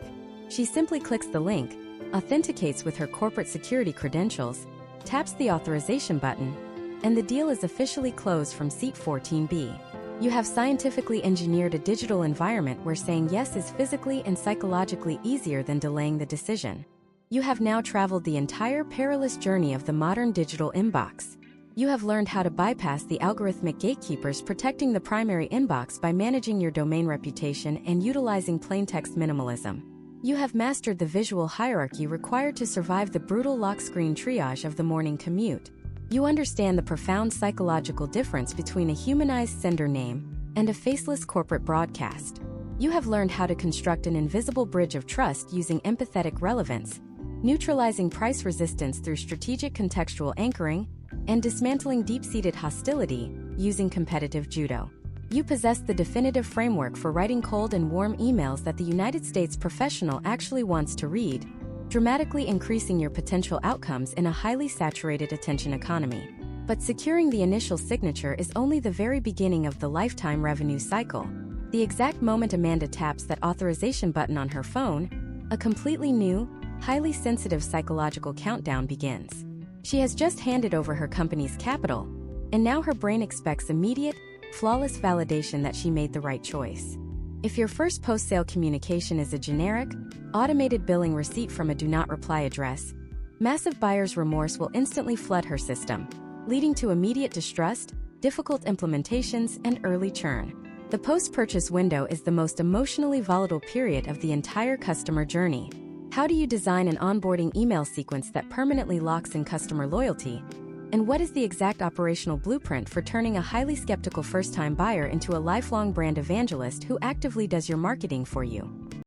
She simply clicks the link, authenticates with her corporate security credentials, taps the authorization button, and the deal is officially closed from seat 14B. You have scientifically engineered a digital environment where saying yes is physically and psychologically easier than delaying the decision. You have now traveled the entire perilous journey of the modern digital inbox. You have learned how to bypass the algorithmic gatekeepers protecting the primary inbox by managing your domain reputation and utilizing plaintext minimalism. You have mastered the visual hierarchy required to survive the brutal lock screen triage of the morning commute. You understand the profound psychological difference between a humanized sender name and a faceless corporate broadcast. You have learned how to construct an invisible bridge of trust using empathetic relevance, neutralizing price resistance through strategic contextual anchoring, and dismantling deep-seated hostility using competitive judo. You possess the definitive framework for writing cold and warm emails that the United States professional actually wants to read, dramatically increasing your potential outcomes in a highly saturated attention economy. But securing the initial signature is only the very beginning of the lifetime revenue cycle. The exact moment Amanda taps that authorization button on her phone, a completely new, highly sensitive psychological countdown begins. She has just handed over her company's capital, and now her brain expects immediate, flawless validation that she made the right choice. If your first post-sale communication is a generic, automated billing receipt from a do-not-reply address, massive buyer's remorse will instantly flood her system, leading to immediate distrust, difficult implementations, and early churn. The post-purchase window is the most emotionally volatile period of the entire customer journey. How do you design an onboarding email sequence that permanently locks in customer loyalty? And what is the exact operational blueprint for turning a highly skeptical first-time buyer into a lifelong brand evangelist who actively does your marketing for you?